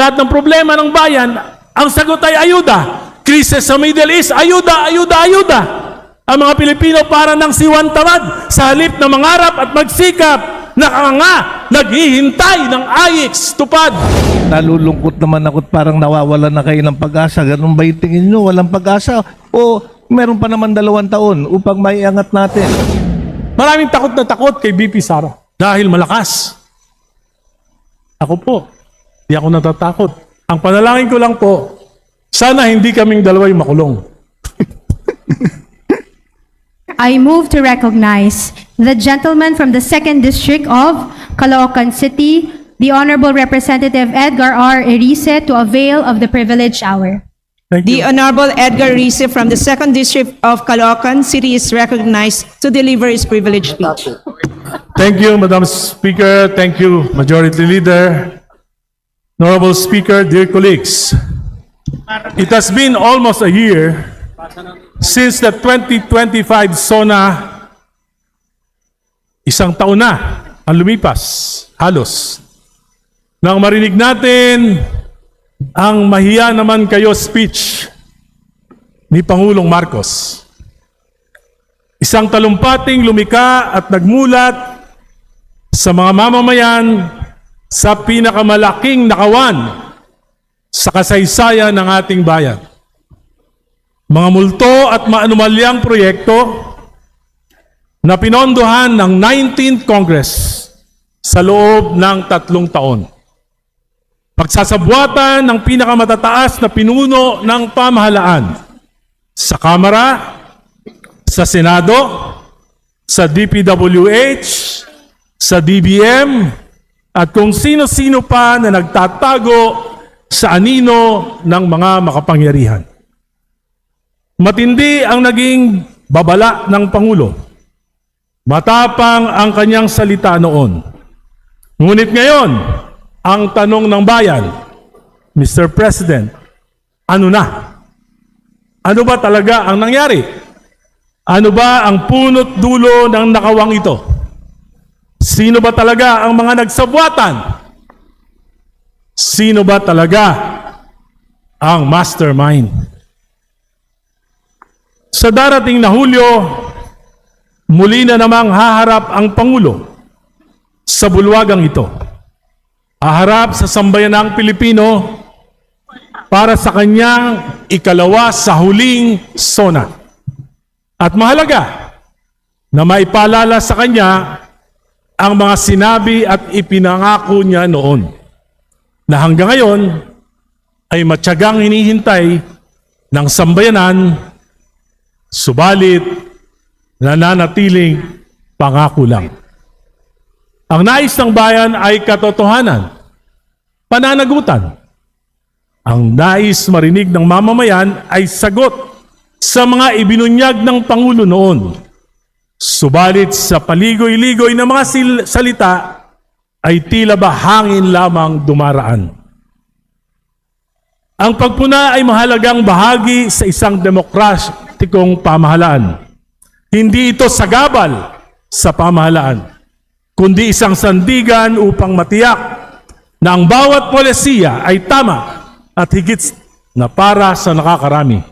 Lahat ng problema ng bayan, ang sagot ay ayuda. Krisis sa Middle East, ayuda, ayuda, ayuda. Ang mga Pilipino para ng siwan tamad sa halip na mangarap at magsikap, nakanga, naghihintay ng AIX tupad. Nalulungkot naman ako at parang nawawalan na kayo ng pag-asa. Ganun ba yung tingin nyo? Walang pag-asa? O meron pa naman 2 taon upang maiangat natin? Maraming takot na takot kay BP Sara dahil malakas. Ako po, di ako natatakot. Ang panalangin ko lang po, sana hindi kaming dalawa'y makulong. I move to recognize the gentleman from the 2nd District of Caloocan City, the Honorable Representative Edgar R. Erice, to avail of the privileged hour. Thank you. The Honorable Edgar Rice from the 2nd District of Caloocan City is recognized to deliver his privileged speech. Thank you, Madam Speaker. Thank you, Majority Leader. Honorable Speaker, dear colleagues, it has been almost a year since the 2025 SONA. Isang taon na ang lumipas, halos. Nang marinig natin ang mahiya naman kayo speech ni Pangulong Marcos. Isang talumpating lumika at nagmulat sa mga mamamayan sa pinakamalaking nakawan sa kasaysayan ng ating bayan. Mga multo at maanumalyang proyekto na pinondohan ng 19th Congress sa loob ng 3 taon. Pagsasabwatan ng pinakamatataas na pinuno ng pamahalaan sa Kamara, sa Senado, sa DPWH, sa DBM, at kung sino-sino pa na nagtatago sa anino ng mga makapangyarihan. Matindi ang naging babala ng Pangulo. Matapang ang kanyang salita noon. Ngunit ngayon, ang tanong ng bayan, Mr. President, ano na? Ano ba talaga ang nangyari? Ano ba ang punot dulo ng nakawang ito? Sino ba talaga ang mga nagsabwatan? Sino ba talaga ang mastermind? Sa darating na Hulyo, muli na namang haharap ang Pangulo sa bulwagang ito. Haharap sa sambayanang Pilipino para sa kanyang ikalawa sa huling SONA. At mahalaga na maipaalala sa kanya ang mga sinabi at ipinangako niya noon na hanggang ngayon ay matyagang hinihintay ng sambayanan, subalit nananatiling pangako lang. Ang nais ng bayan ay katotohanan, pananagutan. Ang nais marinig ng mamamayan ay sagot sa mga ibinunyag ng Pangulo noon. Subalit sa paligoy-ligoy ng mga salita ay tila ba hangin lamang dumaraan. Ang pagpuna ay mahalagang bahagi sa isang demokratikong pamahalaan. Hindi ito sagabal sa pamahalaan, kundi isang sandigan upang matiyak na ang bawat polisiya ay tama at higit na para sa nakakarami.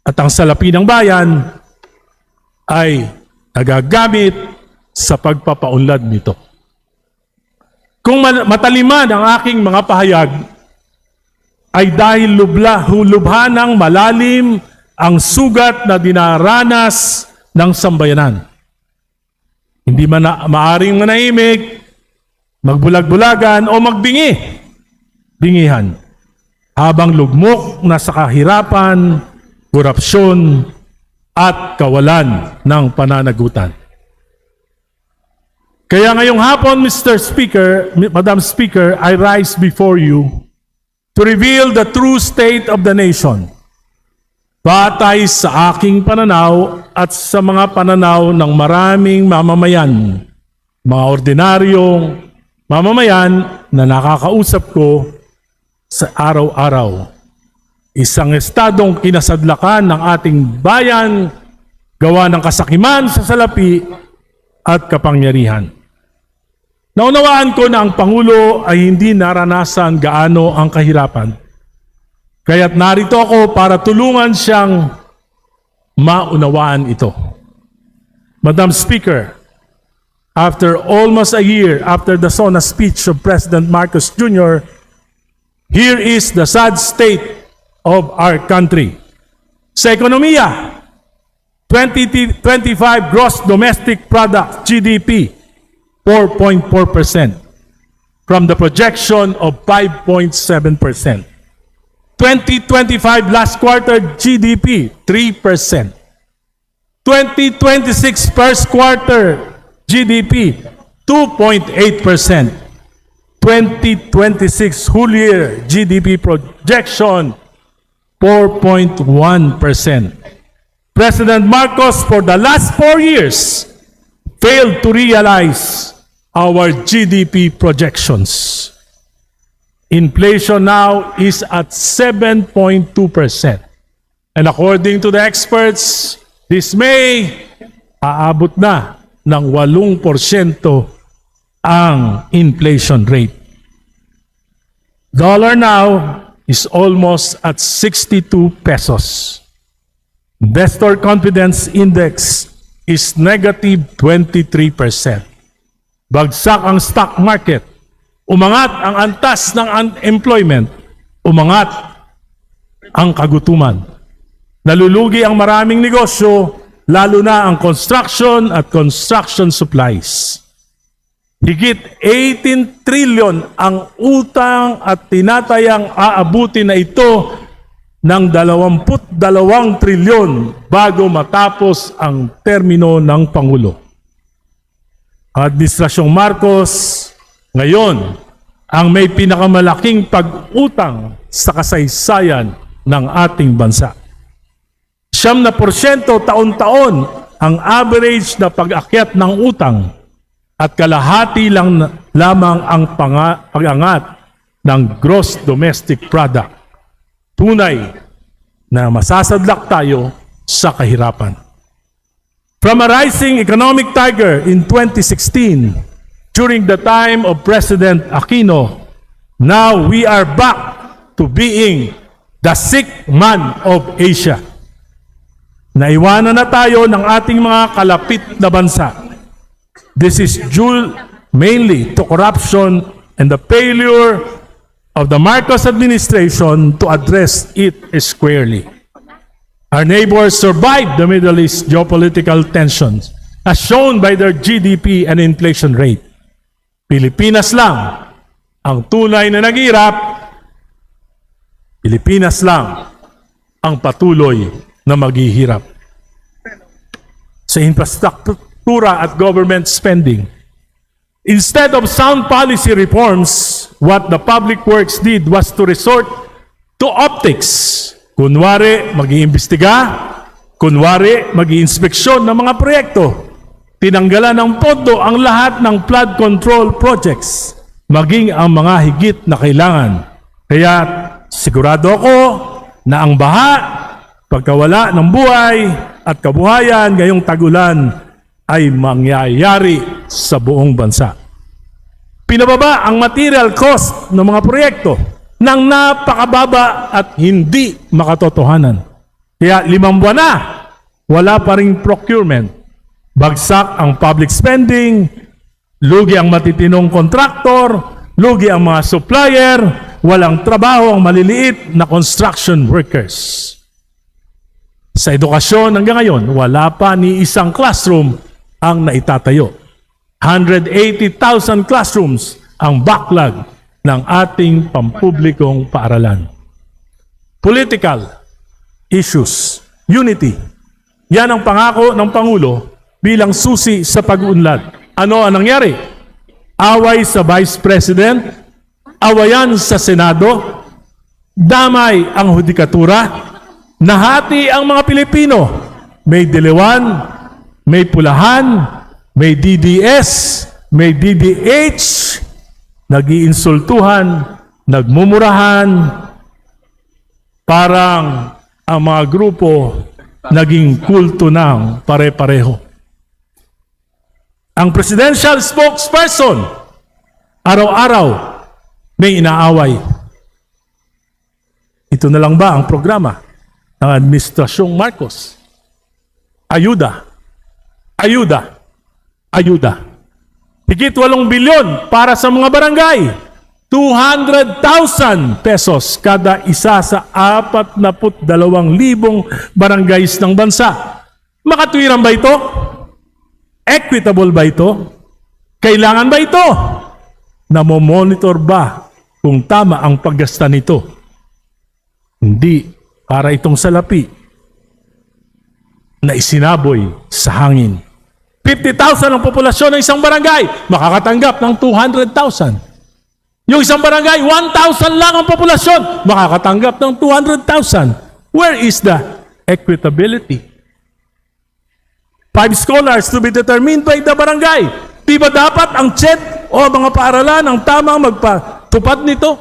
At ang salapi ng bayan ay nagagamit sa pagpapaunlad nito. Kung mataliman ang aking mga pahayag, ay dahil lubha ng malalim ang sugat na dinaranas ng sambayanan. Hindi man maaring manahimik, magbulag-bulagan o bingihan, habang lugmok na sa kahirapan, korupsyon, at kawalan ng pananagutan. Kaya ngayong hapon, Mr. Speaker, Madam Speaker, I rise before you to reveal the true state of the nation, batay sa aking pananaw at sa mga pananaw ng maraming mamamayan, mga ordinaryong mamamayan na nakakausap ko sa araw-araw. Isang estadong kinasadlakan ng ating bayan, gawa ng kasakiman sa salapi at kapangyarihan. Naunawaan ko na ang Pangulo ay hindi naranasan gaano ang kahirapan. Kaya't narito ako para tulungan siyang maunawaan ito. Madam Speaker, after almost a year after the SONA speech of President Marcos Jr., here is the sad state of our country. Sa ekonomiya, 2025 gross domestic product GDP 4.4% from the projection of 5.7%. 2025 last quarter GDP 3%. 2026 first quarter GDP 2.8%. 2026 whole year GDP projection 4.1%. President Marcos for the last 4 years failed to realize our GDP projections. Inflation now is at 7.2%. And according to the experts, this May, aabot na ng 8% ang inflation rate. Dollar now is almost at 62 pesos. Investor confidence index is negative 23%. Bagsak ang stock market. Umangat ang antas ng unemployment. Umangat ang kagutuman. Nalulugi ang maraming negosyo, lalo na ang construction at construction supplies. Higit 18 trillion ang utang at tinatayang aabuti na ito ng 22 trilyon bago matapos ang termino ng Pangulo. Ang Administrasyong Marcos ngayon ang may pinakamalaking pag-utang sa kasaysayan ng ating bansa. 9% taon-taon ang average na pag-akyat ng utang at kalahati lang lamang ang pag-angat ng gross domestic product. Tunay na masasadlak tayo sa kahirapan. From a rising economic tiger in 2016, during the time of President Aquino, now we are back to being the sick man of Asia. Naiwanan na tayo ng ating mga kalapit na bansa. This is due mainly to corruption and the failure of the Marcos administration to address it squarely. Our neighbors survived the Middle East geopolitical tensions as shown by their GDP and inflation rate. Pilipinas lang ang tunay na naghirap. Pilipinas lang ang patuloy na maghihirap. Sa infrastruktura at government spending, instead of sound policy reforms, what the public works did was to resort to optics. Kunwari, mag-iimbestiga. Kunwari, mag-iinspeksyon ng mga proyekto. Tinanggalan ng pondo ang lahat ng flood control projects, maging ang mga higit na kailangan. Kaya sigurado ako na ang baha, pagkawala ng buhay at kabuhayan ngayong tagulan ay mangyayari sa buong bansa. Pinababa ang material cost ng mga proyekto ng napakababa at hindi makatotohanan. Kaya 5 buwan na, wala pa ring procurement. Bagsak ang public spending, lugi ang matitinong kontraktor, lugi ang mga supplier, walang trabaho ang maliliit na construction workers. Sa edukasyon hanggang ngayon, wala pa ni isang classroom ang naitatayo. 180,000 classrooms ang backlog ng ating pampublikong paaralan. Political issues, unity. Yan ang pangako ng Pangulo bilang susi sa pag-unlad. Ano ang nangyari? Away sa Vice President, awayan sa Senado, damay ang hudikatura, nahati ang mga Pilipino. May dilawan, may pulahan, may DDS, may DDH, nag-iinsultuhan, nagmumurahan, parang ang mga grupo naging kulto ng pare-pareho. Ang presidential spokesperson Araw-araw may inaaway. Ito na lang ba ang programa ng Administrasyong Marcos? Ayuda. Ayuda. Ayuda. Higit 8 bilyon para sa mga barangay. 200,000 pesos kada isa sa 42,000 barangays ng bansa. Makatwiran ba ito? Equitable ba ito? Kailangan ba ito? Namomonitor ba kung tama ang paggasta nito? Hindi para itong salapi na isinaboy sa hangin. 50,000 ang populasyon ng isang barangay, makakatanggap ng 200,000. Yung isang barangay, 1,000 lang ang populasyon, makakatanggap ng 200,000. Where is the equitability? 5 scholars to be determined by the barangay. Di ba dapat ang CHED o mga paaralan ang tamang magpatupad nito?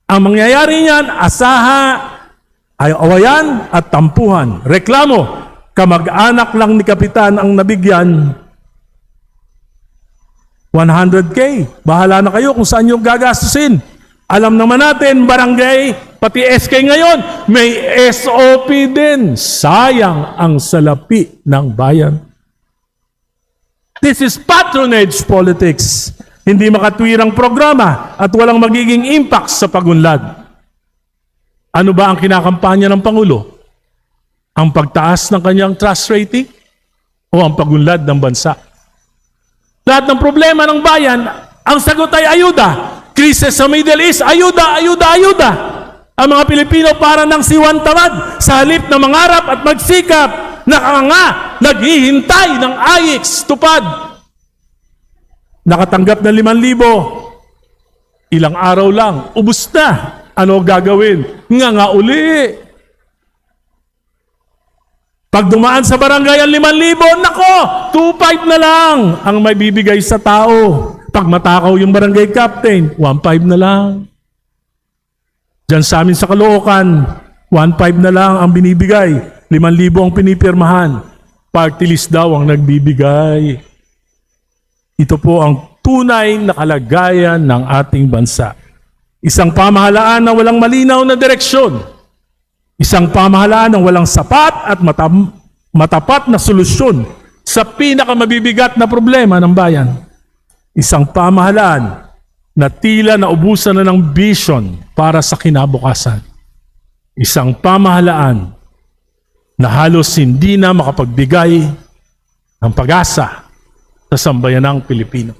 Ang mangyayari niyan, ay awayan at tampuhan. Reklamo, kamag-anak lang ni Kapitan ang nabigyan 100K. Bahala na kayo kung saan yung gagastusin. Alam naman natin, barangay, pati SK ngayon, may SOP din. Sayang ang salapi ng bayan. This is patronage politics. Hindi makatwirang programa at walang magiging impact sa pagunlad. Ano ba ang kinakampanya ng Pangulo? Ang pagtaas ng kanyang trust rating o ang pagunlad ng bansa? Lahat ng problema ng bayan, ang sagot ay ayuda. Krisis sa Middle East, ayuda, ayuda, ayuda. Ang mga Pilipino para ng siwan tamad sa halip na mangarap at magsikap, nakanga, naghihintay ng AIX tupad. Nakatanggap ng 5,000. Ilang araw lang, ubus na. Ano gagawin? Nga uli. Pag dumaan sa barangay ang 5,000, nako, 2,500 na lang ang may bibigay sa tao. Pag matakaw yung barangay captain, 1,500 na lang. Diyan sa amin sa Caloocan, 1,500 na lang ang binibigay. 5,000 ang pinipirmahan. Party list daw ang nagbibigay. Ito po ang tunay na kalagayan ng ating bansa. Isang pamahalaan na walang malinaw na direksyon. Isang pamahalaan ng walang sapat at matapat na solusyon sa pinakamabibigat na problema ng bayan. Isang pamahalaan na tila naubusan na ng vision para sa kinabukasan. Isang pamahalaan na halos hindi na makapagbigay ng pag-asa sa sambayanang Pilipino.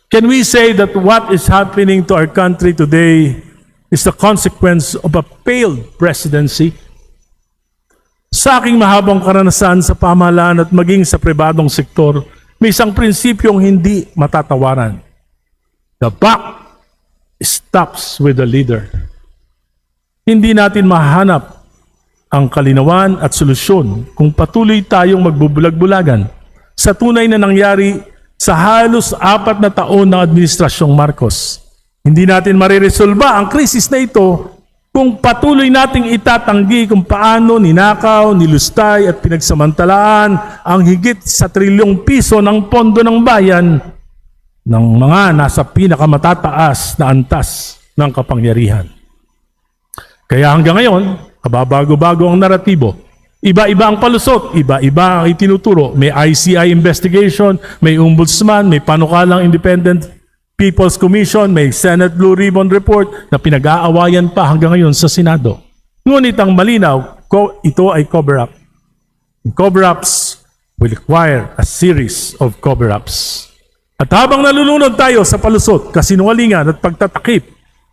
Can we say that what is happening to our country today is the consequence of a failed presidency? Sa aking mahabang karanasan sa pamahalaan at maging sa pribadong sektor, may isang prinsipyong hindi matatawaran. The buck stops with the leader. Hindi natin mahanap ang kalinawan at solusyon kung patuloy tayong magbubulag-bulagan sa tunay na nangyari sa halos 4 na taon ng Administrasyong Marcos. Hindi natin mariresolba ang krisis na ito kung patuloy nating itatanggi kung paano ninakaw, nilustay at pinagsamantalaan ang higit sa trilyong piso ng pondo ng bayan ng mga nasa pinakamatataas na antas ng kapangyarihan. Kaya hanggang ngayon, kababago-bago ang naratibo. Iba-iba ang palusot, iba-iba ang itinuturo. May ICI investigation, may ombudsman, may panukalang independent People's Commission, may Senate Blue Ribbon Report na pinag-aawayan pa hanggang ngayon sa Senado. Ngunit ang malinaw, ito ay cover-up. Cover-ups will require a series of cover-ups. At habang nalulunod tayo sa palusot, kasinungalingan at pagtatakip,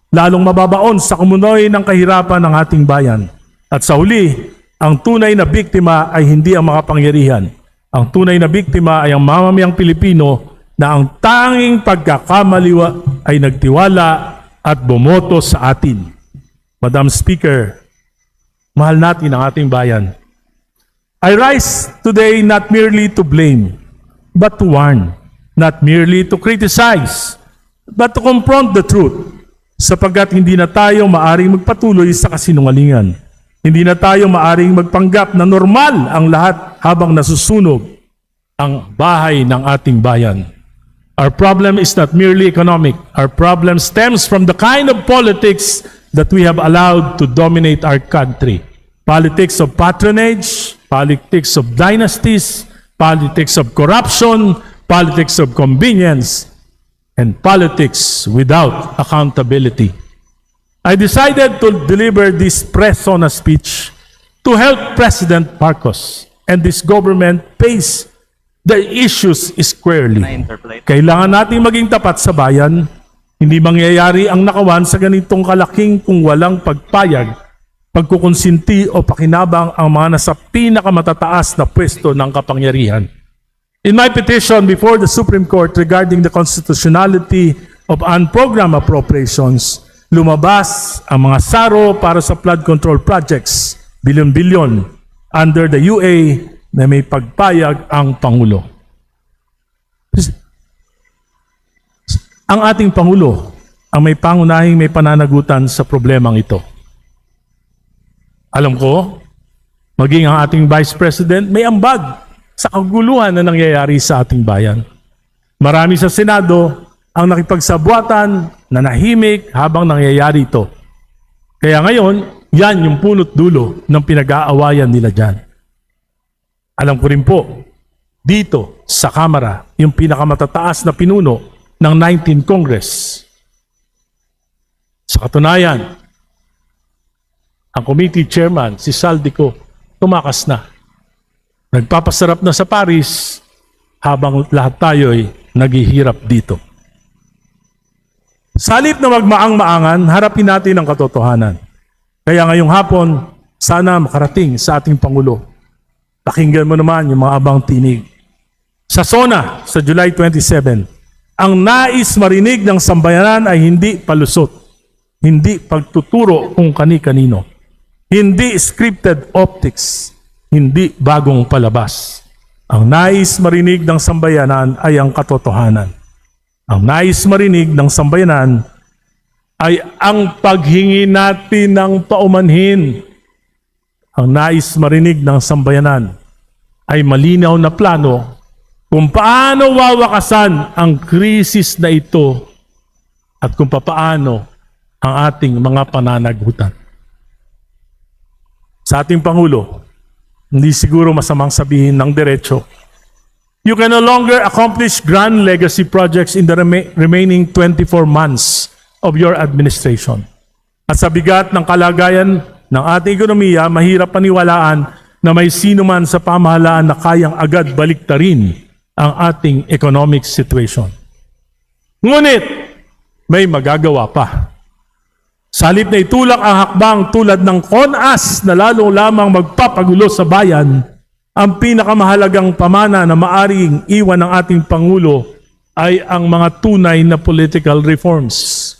lalong mababaon sa kumunoy ng kahirapan ng ating bayan. At sa huli, ang tunay na biktima ay hindi ang makapangyarihan. Ang tunay na biktima ay ang mamamayang Pilipino na ang tanging pagkakamaliwa ay nagtiwala at bumoto sa atin. Madam Speaker, mahal natin ang ating bayan. I rise today not merely to blame, but to warn. Not merely to criticize, but to confront the truth. Sapagkat hindi na tayo maaring magpatuloy sa kasinungalingan. Hindi na tayo maaring magpanggap na normal ang lahat habang nasusunog ang bahay ng ating bayan. Our problem is not merely economic. Our problem stems from the kind of politics that we have allowed to dominate our country. Politics of patronage, politics of dynasties, politics of corruption, politics of convenience, and politics without accountability. I decided to deliver this press-on speech to help President Marcos and this government face the issues squarely. Kailangan nating maging tapat sa bayan. Hindi mangyayari ang nakawan sa ganitong kalaking kung walang pagpayag, pagkukonsinti o pakinabang ang mga nasa pinakamatataas na pwesto ng kapangyarihan. In my petition before the Supreme Court regarding the constitutionality of unprogrammed appropriations, lumabas ang mga saro para sa flood control projects, bilyon-bilyon, under the UA na may pagpayag ang Pangulo. Ang ating Pangulo ang may pangunahing may pananagutan sa problemang ito. Alam ko, maging ang ating Vice President may ambag sa kaguluhan na nangyayari sa ating bayan. Marami sa Senado ang nakipagsabuatan na nahimik habang nangyayari ito. Kaya ngayon, yan yung punot dulo ng pinag-aawayan nila dyan. Alam ko rin po, dito sa Kamara, yung pinakamatataas na pinuno ng 19th Congress. Sa katunayan, ang committee chairman, si Saldico, tumakas na. Nagpapasarap na sa Paris habang lahat tayo'y naghihirap dito. Sa halip na magmaang-maangan, harapin natin ang katotohanan. Kaya ngayong hapon, sana makarating sa ating Pangulo. Pakinggan mo naman yung mga abang tinig. Sa SONA, sa July 27, ang nais marinig ng sambayanan ay hindi palusot, hindi pagtuturo kung kani-kanino, hindi scripted optics, hindi bagong palabas. Ang nais marinig ng sambayanan ay ang katotohanan. Ang nais marinig ng sambayanan ay ang paghingi natin ng paumanhin. Ang nais marinig ng sambayanan ay malinaw na plano kung paano wawakasan ang krisis na ito at kung paano ang ating mga pananagutan. Sa ating Pangulo, hindi siguro masamang sabihin ng diretso, you can no longer accomplish grand legacy projects in the remaining 24 months of your administration. At sa bigat ng kalagayan ng ating ekonomiya, mahirap paniwalaan na may sino man sa pamahalaan na kayang agad baliktarin ang ating economic situation. Ngunit, may magagawa pa. Sa halip na itulak ang hakbang tulad ng CONAS na lalo lamang magpapagulo sa bayan, ang pinakamahalagang pamana na maaring iwan ng ating Pangulo ay ang mga tunay na political reforms.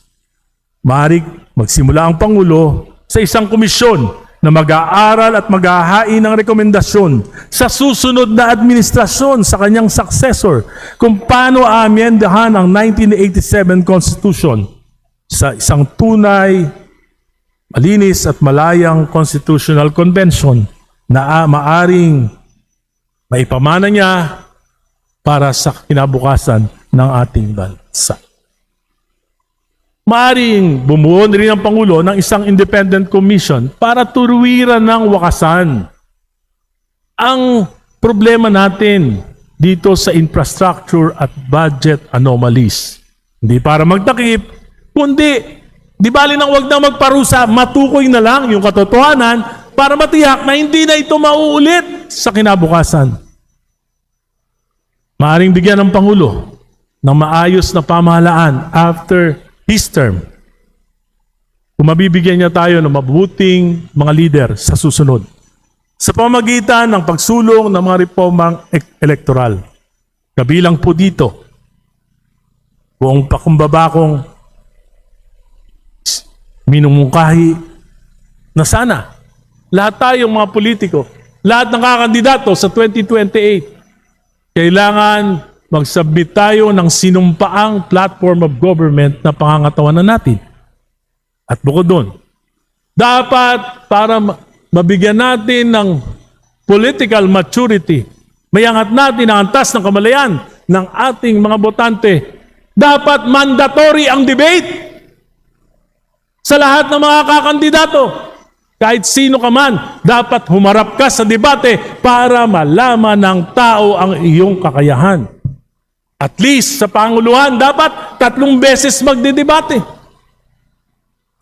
Maaring magsimula ang Pangulo sa isang komisyon na mag-aaral at mag-ahain ng rekomendasyon sa susunod na administrasyon sa kanyang successor kung paano aamyendahan ang 1987 Constitution sa isang tunay, malinis at malayang Constitutional Convention na maaring maipamana niya para sa kinabukasan ng ating bansa. Maaring bumuo rin ang Pangulo ng isang independent commission para turuwiran ng wakasan ang problema natin dito sa infrastructure at budget anomalies. Hindi para magtakip, kundi di bali nang wag na magparusa, matukoy na lang yung katotohanan para matiyak na hindi na ito mauulit sa kinabukasan. Maaring bigyan ng Pangulo ng maayos na pamahalaan after his term. Kung mabibigyan niya tayo ng mabuting mga leader sa susunod. Sa pamamagitan ng pagsulong ng mga reformang elektoral. Kabilang po dito, buong pakumbabakong minumungkahi na sana lahat tayong mga politiko, lahat ng kakandidato sa 2028, kailangan mag-submit tayo ng sinumpaang platform of government na pangangatawanan natin. At bukod doon, dapat para mabigyan natin ng political maturity, mayangat natin ang antas ng kamalayan ng ating mga botante. Dapat mandatory ang debate sa lahat ng mga kakandidato. Kahit sino ka man, dapat humarap ka sa debate para malaman ng tao ang iyong kakayahan. At least sa Panguluhan, dapat 3 beses magdedebate.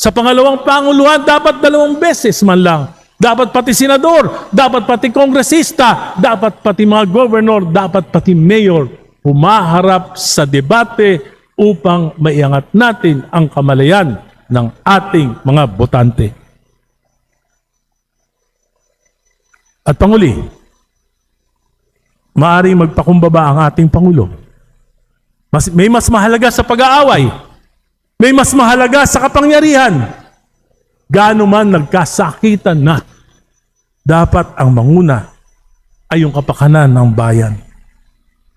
Sa pangalawang Panguluhan, dapat 2 beses man lang. Dapat pati senador, dapat pati kongresista, dapat pati mga governor, dapat pati mayor humaharap sa debate upang maiangat natin ang kamalayan ng ating mga botante. At panguli, maaaring magpakumbaba ang ating Pangulo. May mas mahalaga sa pag-aaway. May mas mahalaga sa kapangyarihan. Gaano man nagkasakitan na, dapat ang manguna ay yung kapakanan ng bayan.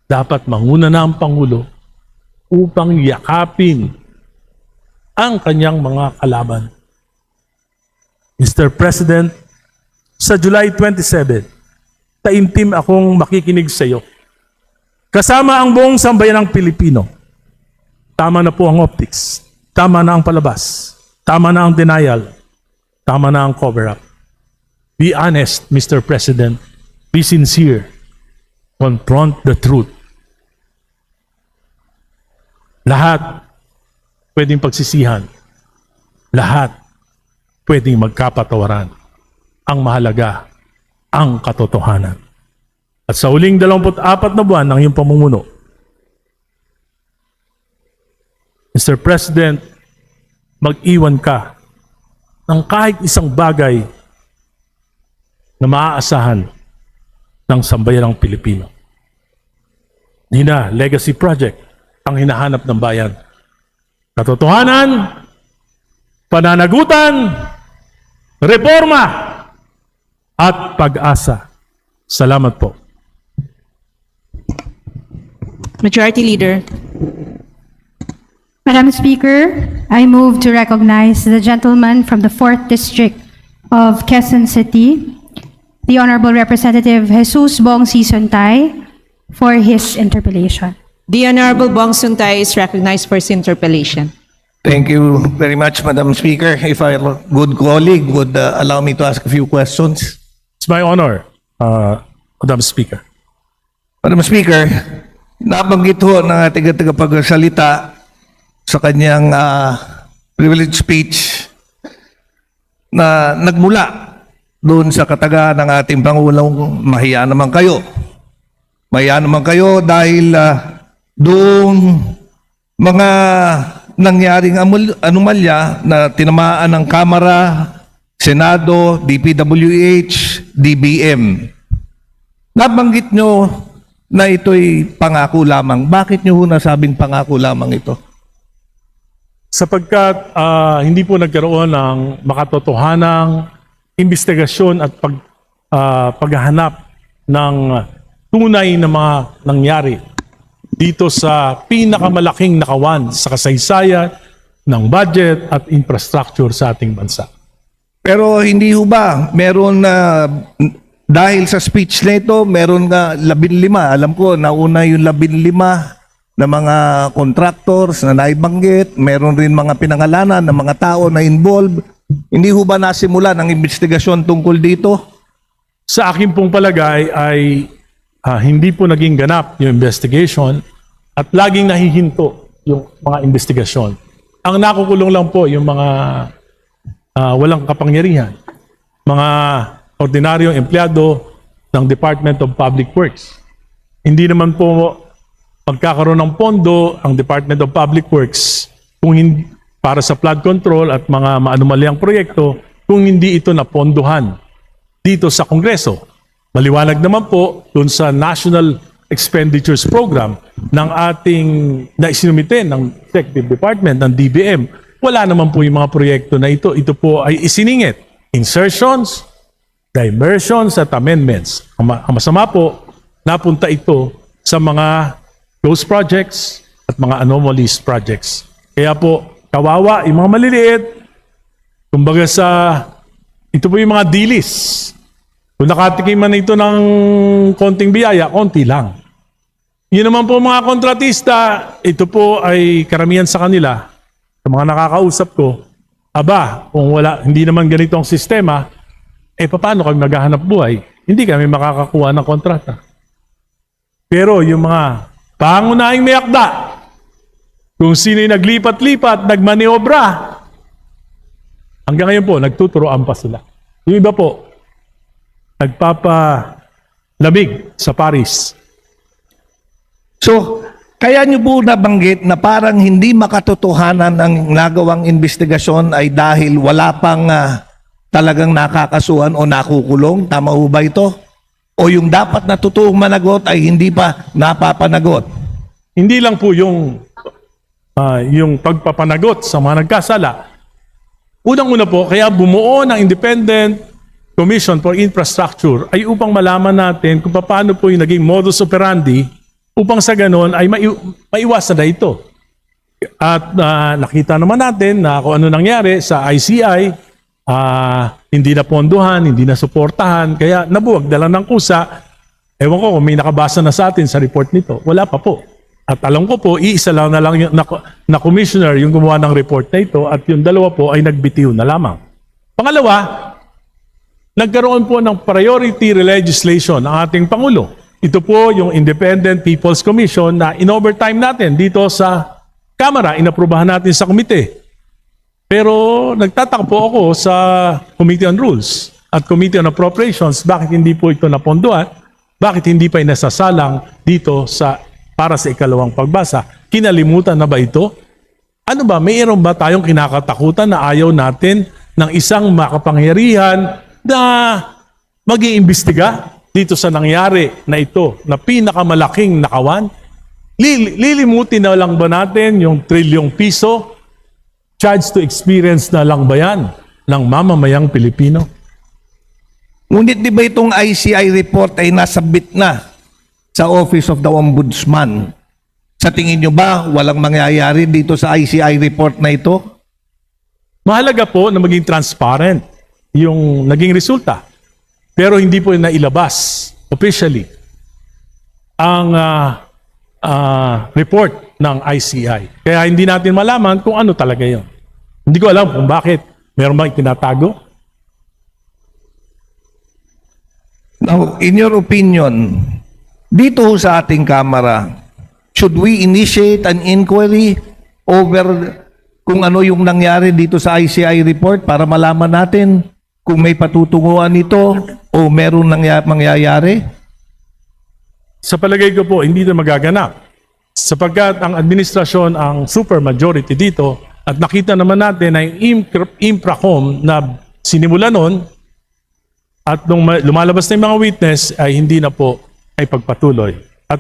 Dapat manguna na ang Pangulo upang yakapin ang kanyang mga kalaban. Mr. President, sa July 27, taimtim akong makikinig sa iyo. Kasama ang buong sambayanang Pilipino. Tama na po ang optics. Tama na ang palabas. Tama na ang denial. Tama na ang cover-up. Be honest, Mr. President. Be sincere. Confront the truth. Lahat pwedeng pagsisihan. Lahat pwedeng magkapatawaran. Ang mahalaga, ang katotohanan. At sa huling 24 na buwan ng iyong pamumuno, Mr. President, mag-iwan ka ng kahit isang bagay na maaasahan ng sambayanang Pilipino. Hindi na legacy project ang hinahanap ng bayan. Katotohanan, pananagutan, reforma, at pag-asa. Salamat po. Majority Leader. Madam Speaker, I move to recognize the gentleman from the 4th District of Quezon City, the Honorable Representative Jesus Bong Sisuntay, for his interpellation. The Honorable Bong Suntay is recognized for his interpellation. Thank you very much, Madam Speaker. If our good colleague would allow me to ask a few questions. It's my honor, Madam Speaker. Madam Speaker, nabanggit ho ng ating tagapagsalita sa kanyang privilege speech na nagmula doon sa kataga ng ating Pangulong, mahiya naman kayo. Mahiya naman kayo dahil doon mga nangyaring anomalya na tinamaan ng Kamara, Senado, DPWH, DBM. Nabanggit nyo na ito'y pangako lamang. Bakit nyo ho nasabing pangako lamang ito? Sapagkat hindi po nagkaroon ng makatotohanang investigasyon at paghahanap ng tunay na mga nangyari dito sa pinakamalaking nakawan sa kasaysayan ng budget at infrastructure sa ating bansa. Pero hindi ho ba, meron na, dahil sa speech na ito, meron na 15, alam ko, nauna yung 15 na mga contractors na naibanggit, meron rin mga pinangalanan ng mga tao na involved. Hindi ho ba nasimula ng investigasyon tungkol dito? Sa akin pong palagay ay hindi po naging ganap yung investigation at laging nahihinto yung mga investigasyon. Ang nakukulong lang po yung mga walang kapangyarihan, mga ordinaryong empleyado ng Department of Public Works. Hindi naman po magkakaroon ng pondo ang Department of Public Works kung hindi, para sa flood control at mga maanumalyang proyekto kung hindi ito napondohan dito sa Kongreso. Maliwanag naman po dun sa National Expenditures Program ng ating na isinumite ng Executive Department ng DBM. Wala naman po yung mga proyekto na ito. Ito po ay isiningit. Insertions, diversions at amendments. Ang masama po, napunta ito sa mga close projects at mga anomalies projects. Kaya po, kawawa, yung mga maliliit, kumbaga ito po yung mga dilis. Kung nakatikim man ito ng konting biyaya, konti lang. Yun naman po mga kontratista, ito po ay karamihan sa kanila, sa mga nakakausap ko, aba, kung hindi naman ganito ang sistema, paano kami maghahanap buhay? Hindi kami makakakuha ng kontrata. Pero yung mga pangunahing may akda, kung sino yung naglipat-lipat, nagmaniobra, hanggang ngayon po, nagtuturoan pa sila. Yung iba po, nagpapalamig sa Paris. So, kaya nyo po nabanggit na parang hindi makatotohanan ang nagawang investigasyon ay dahil wala pang talagang nakakasuhan o nakukulong? Tama ho ba ito? O yung dapat na totoong managot ay hindi pa napapanagot? Hindi lang po yung pagpapanagot sa mga nagkasala. Unang-una po, kaya bumuo ng Independent Commission for Infrastructure ay upang malaman natin kung paano po yung naging modus operandi upang sa ganon ay maiwasan na ito. At nakita naman natin na kung ano nangyari sa ICI, hindi na pondohan, hindi na suportahan, kaya nabuwag dala ng kusa. Ewan ko kung may nakabasa na sa atin sa report nito. Wala pa po. At alam ko po, iisa lang yung na commissioner yung gumawa ng report na ito at yung dalawa po ay nagbitiw na lamang. Pangalawa, nagkaroon po ng priority legislation ang ating Pangulo. Ito po yung Independent People's Commission na in-overtime natin dito sa Kamara, inaprubahan natin sa komite. Pero nagtataka po ako sa Committee on Rules at Committee on Appropriations, bakit hindi po ito napondohan? Bakit hindi pa inasasalang dito para sa ikalawang pagbasa? Kinalimutan na ba ito? Ano ba, mayroon ba tayong kinakatakutan na ayaw natin ng isang makapangyarihan na mag-iimbestiga dito sa nangyari na ito, na pinakamalaking nakawan? Lilimutin na lang ba natin yung trilyong piso? Charge to experience na lang ba yan ng mamamayang Pilipino? Ngunit di ba itong ICI report ay nasabit na sa Office of the Ombudsman? Sa tingin nyo ba walang mangyayari dito sa ICI report na ito? Mahalaga po na maging transparent yung naging resulta. Pero hindi po nailabas officially ang report ng ICI. Kaya hindi natin malaman kung ano talaga yun. Hindi ko alam kung bakit. Meron bang itinatago? Now, in your opinion, dito ho sa ating Kamara, should we initiate an inquiry over kung ano yung nangyari dito sa ICI report para malaman natin kung may patutunguhan ito o meron mangyayari? Sa palagay ko po, hindi na magaganap. Sapagkat ang administrasyon ang supermajority dito at nakita naman natin na yung Impracom na sinimula noon at nung lumalabas na yung mga witness ay hindi na po ay pagpatuloy at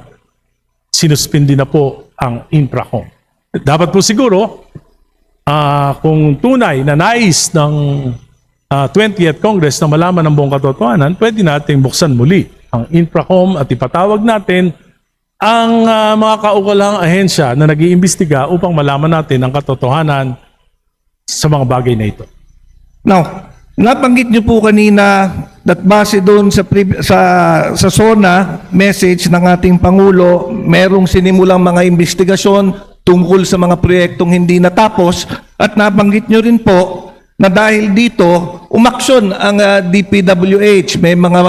sinuspindi na po ang Impracom. Dapat po siguro kung tunay na nais ng 20th Congress na malaman ng buong katotohanan, pwede nating buksan muli ang Infracom at ipatawag natin ang mga kaukulahang ahensya na nag-iimbestiga upang malaman natin ang katotohanan sa mga bagay na ito. Now, nabanggit niyo po kanina that base doon sa SONA message ng ating Pangulo, merong sinimulang mga investigasyon tungkol sa mga proyektong hindi natapos at nabanggit niyo rin po na dahil dito, umaksyon ang DPWH. May mga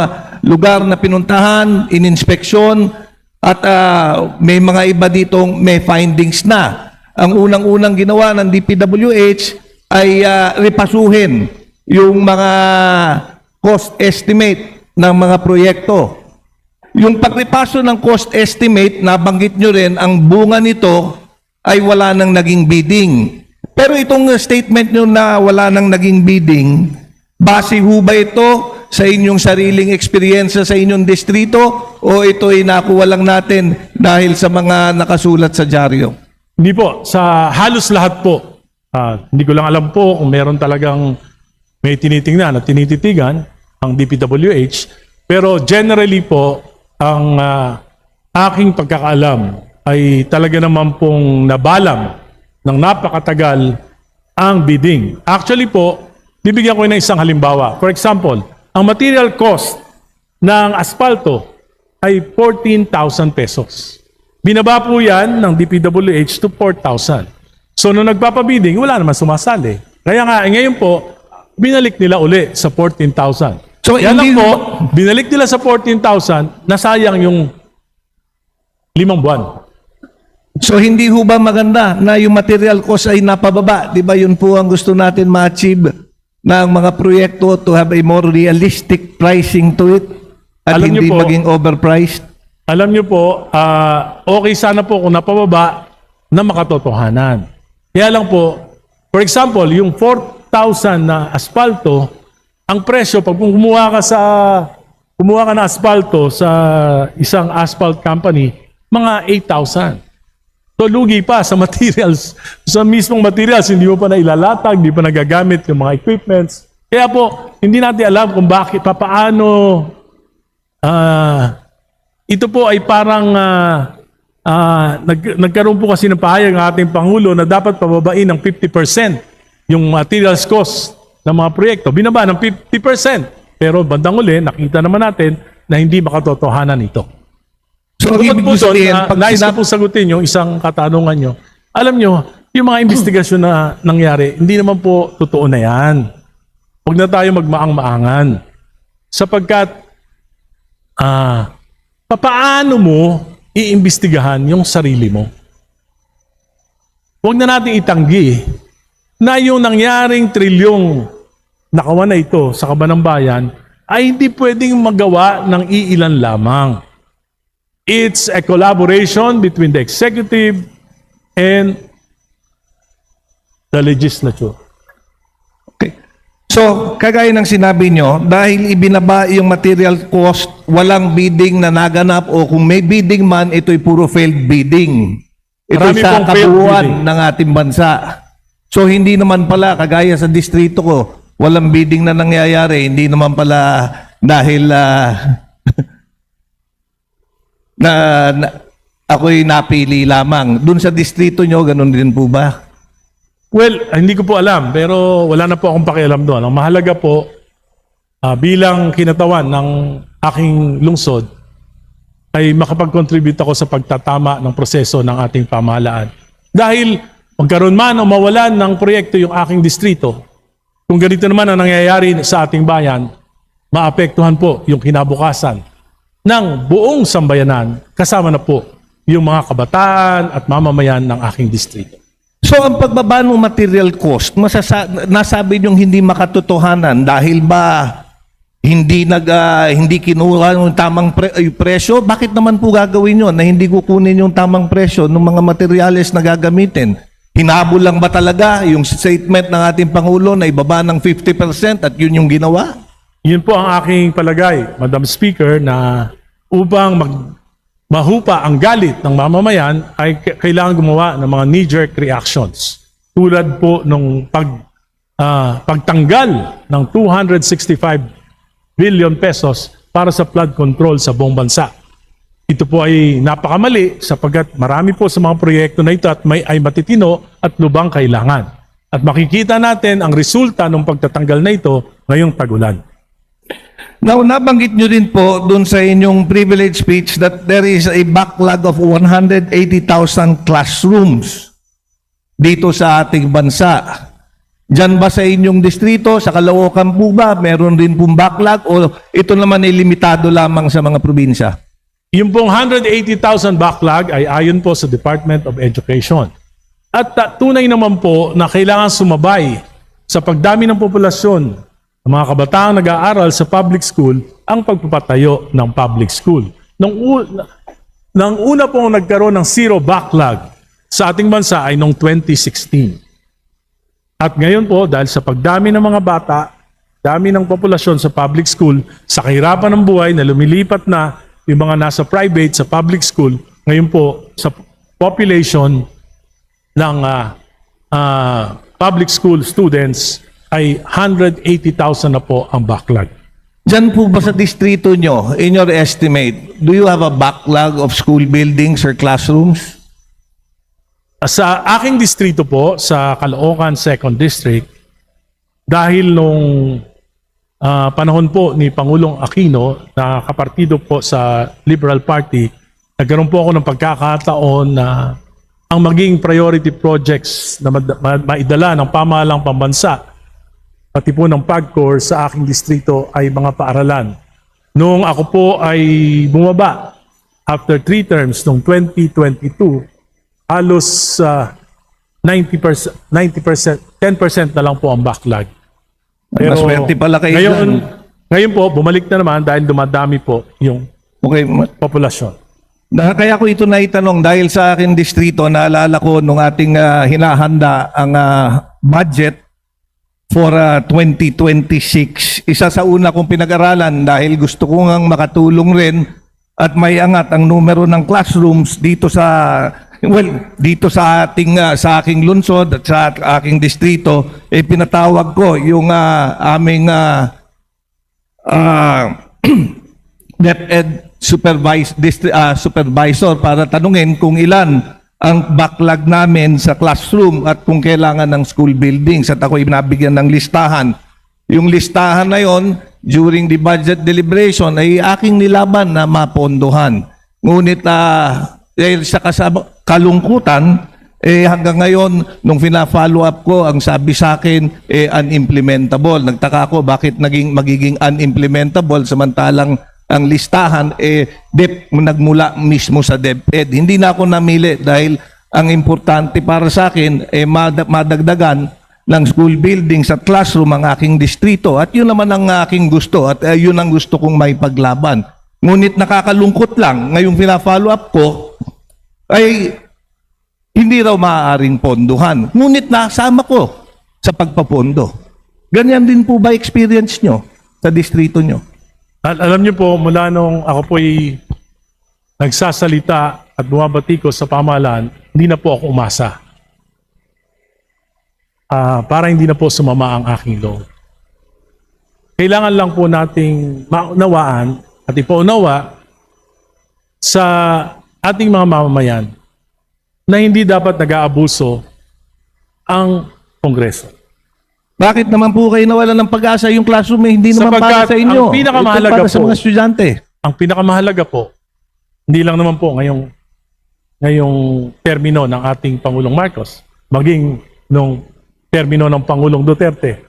lugar na pinuntahan, ininspeksyon, at may mga iba ditong may findings na. Ang unang-unang ginawa ng DPWH ay repasuhin yung mga cost estimate ng mga proyekto. Yung pagrepaso ng cost estimate, nabanggit nyo rin, ang bunga nito ay wala nang naging bidding. Pero itong statement nyo na wala nang naging bidding, base ho ba ito sa inyong sariling experience sa inyong distrito o ito ay nakuha lang natin dahil sa mga nakasulat sa dyaryo? Hindi po. Sa halos lahat po. Hindi ko lang alam po kung meron talagang may tinitingnan at tinititigan ang DPWH. Pero generally po, ang aking pagkakaalam ay talaga naman pong nabalang ng napakatagal ang bidding. Actually po, bibigyan ko ng isang halimbawa. For example, ang material cost ng asfalto ay 14,000 pesos. Binaba po yan ng DPWH to 4,000. So nung nagpapabidding, wala naman sumasali. Kaya nga, ngayon po, binalik nila uli sa 14,000. So, Kaya lang hindi- po, binalik nila sa 14,000, nasayang yung 5 buwan. So hindi ho ba maganda na yung material cost ay napababa? Di ba yun po ang gusto natin ma-achieve ng mga proyekto, to have a more realistic pricing to it at Alam niyo hindi po, maging overpriced? Alam niyo po, okay sana po kung napababa na makatotohanan. Kaya lang po, for example, yung 4,000 na asfalto, ang presyo, pag kumuha ka na asfalto sa isang asphalt company, mga 8,000. So lugi pa sa materials, sa mismong materials, hindi mo pa na ilalatag, hindi pa nagagamit yung mga equipments. Kaya po, hindi natin alam kung bakit, papaano, ito po ay parang nagkaroon po kasi ng pahayag ng ating Pangulo na dapat pababain ng 50% yung materials cost ng mga proyekto. Binaba ng 50%. Pero bandang uli, nakita naman natin na hindi makatotohanan ito. So Bukod ibig po doon, sabihin, nais ko po sagutin yung isang katanungan nyo. Alam nyo, yung mga investigasyon na nangyari, hindi naman po totoo na yan. Huwag na tayo magmaang-maangan. Sapagkat, papaano mo iimbestigahan yung sarili mo? Huwag na natin itanggi na yung nangyaring trilyong nakawan na ito sa Kabanang Bayan ay hindi pwedeng magawa ng iilan lamang. It's a collaboration between the executive and the legislature. Okay. So, kagaya ng sinabi nyo, dahil ibinaba yung material cost, walang bidding na naganap o kung may bidding man, ito'y puro failed bidding. Ito Marami sa pong failed kabuuan bidding. ng ating bansa. So, hindi naman pala, kagaya sa distrito ko, walang bidding na nangyayari. Hindi naman pala dahil ako'y napili lamang. Doon sa distrito nyo, ganun din po ba? Well, hindi ko po alam, pero wala na po akong pakialam doon. Ang mahalaga po, bilang kinatawan ng aking lungsod, ay makapag-contribute ako sa pagtatama ng proseso ng ating pamahalaan. Dahil magkaroon man o mawalan ng proyekto yung aking distrito, kung ganito naman ang nangyayari sa ating bayan, maapektuhan po yung kinabukasan ng buong sambayanan, kasama na po yung mga kabataan at mamamayan ng aking distrito. So ang pagbaba ng material cost, nasabi niyong hindi makatotohanan dahil ba hindi kinuha yung tamang presyo? Bakit naman po gagawin yun na hindi kukunin yung tamang presyo ng mga materyales na gagamitin? Hinabol lang ba talaga yung statement ng ating Pangulo na ibaba ng 50% at yun yung ginawa? Yun po ang aking palagay, Madam Speaker, na upang mahupa ang galit ng mamamayan ay kailangan gumawa ng mga knee-jerk reactions. Tulad po nung pagtanggal ng 265 billion pesos para sa flood control sa buong bansa. Ito po ay napakamali sapagkat marami po sa mga proyekto na ito at ay matitino at lubang kailangan. At makikita natin ang resulta ng pagtatanggal na ito ngayong tag-ulan. Now, nabanggit nyo din po dun sa inyong privilege speech that there is a backlog of 180,000 classrooms dito sa ating bansa. Diyan ba sa inyong distrito, sa Caloocan po ba, meron din pong backlog o ito naman ay limitado lamang sa mga probinsya? Yung pong 180,000 backlog ay ayon po sa Department of Education. At tunay naman po na kailangan sumabay sa pagdami ng populasyon ng mga kabataang nag-aaral sa public school ang pagpapatayo ng public school. Nang una pong nagkaroon ng zero backlog sa ating bansa ay noong 2016. At ngayon po, dahil sa pagdami ng mga bata, dami ng populasyon sa public school, sa kahirapan ng buhay na lumilipat na yung mga nasa private sa public school, ngayon po sa population ng public school students ay 180,000 na po ang backlog. Diyan po ba sa distrito nyo, in your estimate, do you have a backlog of school buildings or classrooms? Sa aking distrito po, sa Caloocan 2nd District, dahil nung panahon po ni Pangulong Aquino na kapartido po sa Liberal Party, nagkaroon po ako ng pagkakataon na ang maging priority projects na maidala ng pamahalang pambansa, pati po ng PAGCOR sa aking distrito ay mga paaralan. Noong ako po ay bumaba, after 3 terms, noong 2022, halos 90%, 10% na lang po ang backlog. Maswerte pala kayo dyan. ngayon po, bumalik na naman dahil dumadami po yung Okay. populasyon. Kaya ko ito naitanong dahil sa akin distrito, naalala ko nung ating hinahanda ang budget for 2026. Isa sa una kong pinag-aralan dahil gusto ko ngang makatulong rin at may angat ang numero ng classrooms dito sa sa aking lungsod at sa aking distrito, pinatawag ko yung aming DepEd supervisor para tanungin kung ilan ang backlog namin sa classroom at kung kailangan ng school buildings, at ako binabigyan ng listahan. Yung listahan na yon during the budget deliberation ay aking nilaban na mapondohan. Ngunit dahil sa kalungkutan, hanggang ngayon, nung fina-follow up ko, ang sabi sa akin, unimplementable. Nagtaka ako bakit magiging unimplementable samantalang ang listahan, nagmula mismo sa DepEd. Hindi na ako namili dahil ang importante para sa akin, madagdagan ng school buildings at classroom ang aking distrito. At yun naman ang aking gusto at yun ang gusto kong may paglaban. Ngunit nakakalungkot lang, ngayong fina-follow up ko, ay hindi raw maaaring pondohan. Ngunit nasama ko sa pagpapondo. Ganyan din po ba experience nyo sa distrito nyo? Alam niyo po, mula nung ako po'y nagsasalita at bumabatikos sa pamahalaan, hindi na po ako umasa. Para hindi na po sumama ang aking loob. Kailangan lang po nating maunawaan at ipaunawa sa ating mga mamamayan na hindi dapat nag-aabuso ang Kongreso. Bakit naman po kayo nawalan ng pag-asa yung classroom hindi naman para sa inyo? Ang pinakamahalaga Ito para sa po, mga estudyante. ang pinakamahalaga po, hindi lang naman po ngayong termino ng ating Pangulong Marcos, maging nung termino ng Pangulong Duterte,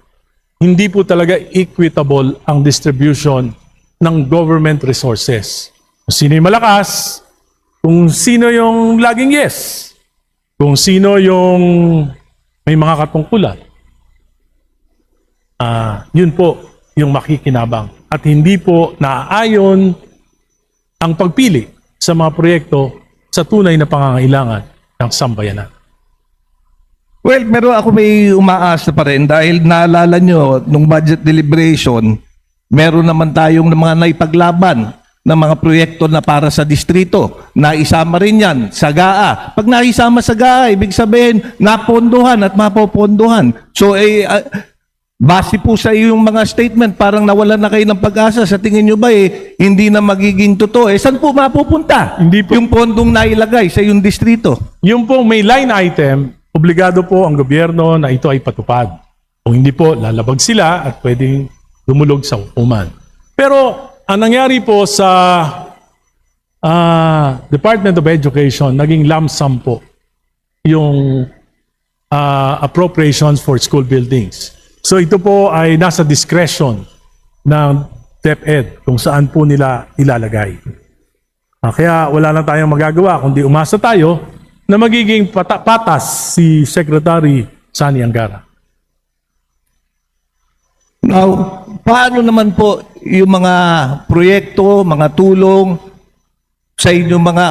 hindi po talaga equitable ang distribution ng government resources. Kung sino yung malakas, kung sino yung laging yes, kung sino yung may mga katungkulan. Yun po yung makikinabang. At hindi po naaayon ang pagpili sa mga proyekto sa tunay na pangangailangan ng sambayanan. Well, pero ako may umaasa pa rin dahil naalala nyo, nung budget deliberation, meron naman tayong mga naipaglaban ng mga proyekto na para sa distrito. Naisama rin yan sa GAA. Pag naisama sa GAA, ibig sabihin, napondohan at mapopondohan. So, base po sa iyong mga statement, parang nawalan na kayo ng pag-asa. Sa tingin nyo ba hindi na magiging totoo? Saan po mapupunta? Hindi po. Yung pondong nailagay sa iyong distrito? Yung pong may line item, obligado po ang gobyerno na ito ay patupad. Kung hindi po, lalabag sila at pwedeng lumulog sa hukuman. Pero ang nangyari po sa Department of Education, naging lump sum po yung appropriations for school buildings. So ito po ay nasa discretion ng DepEd kung saan po nila ilalagay. Kaya wala lang tayong magagawa kundi umasa tayo na magiging patas si Secretary Sani Angara. Now, paano naman po yung mga proyekto, mga tulong sa inyong mga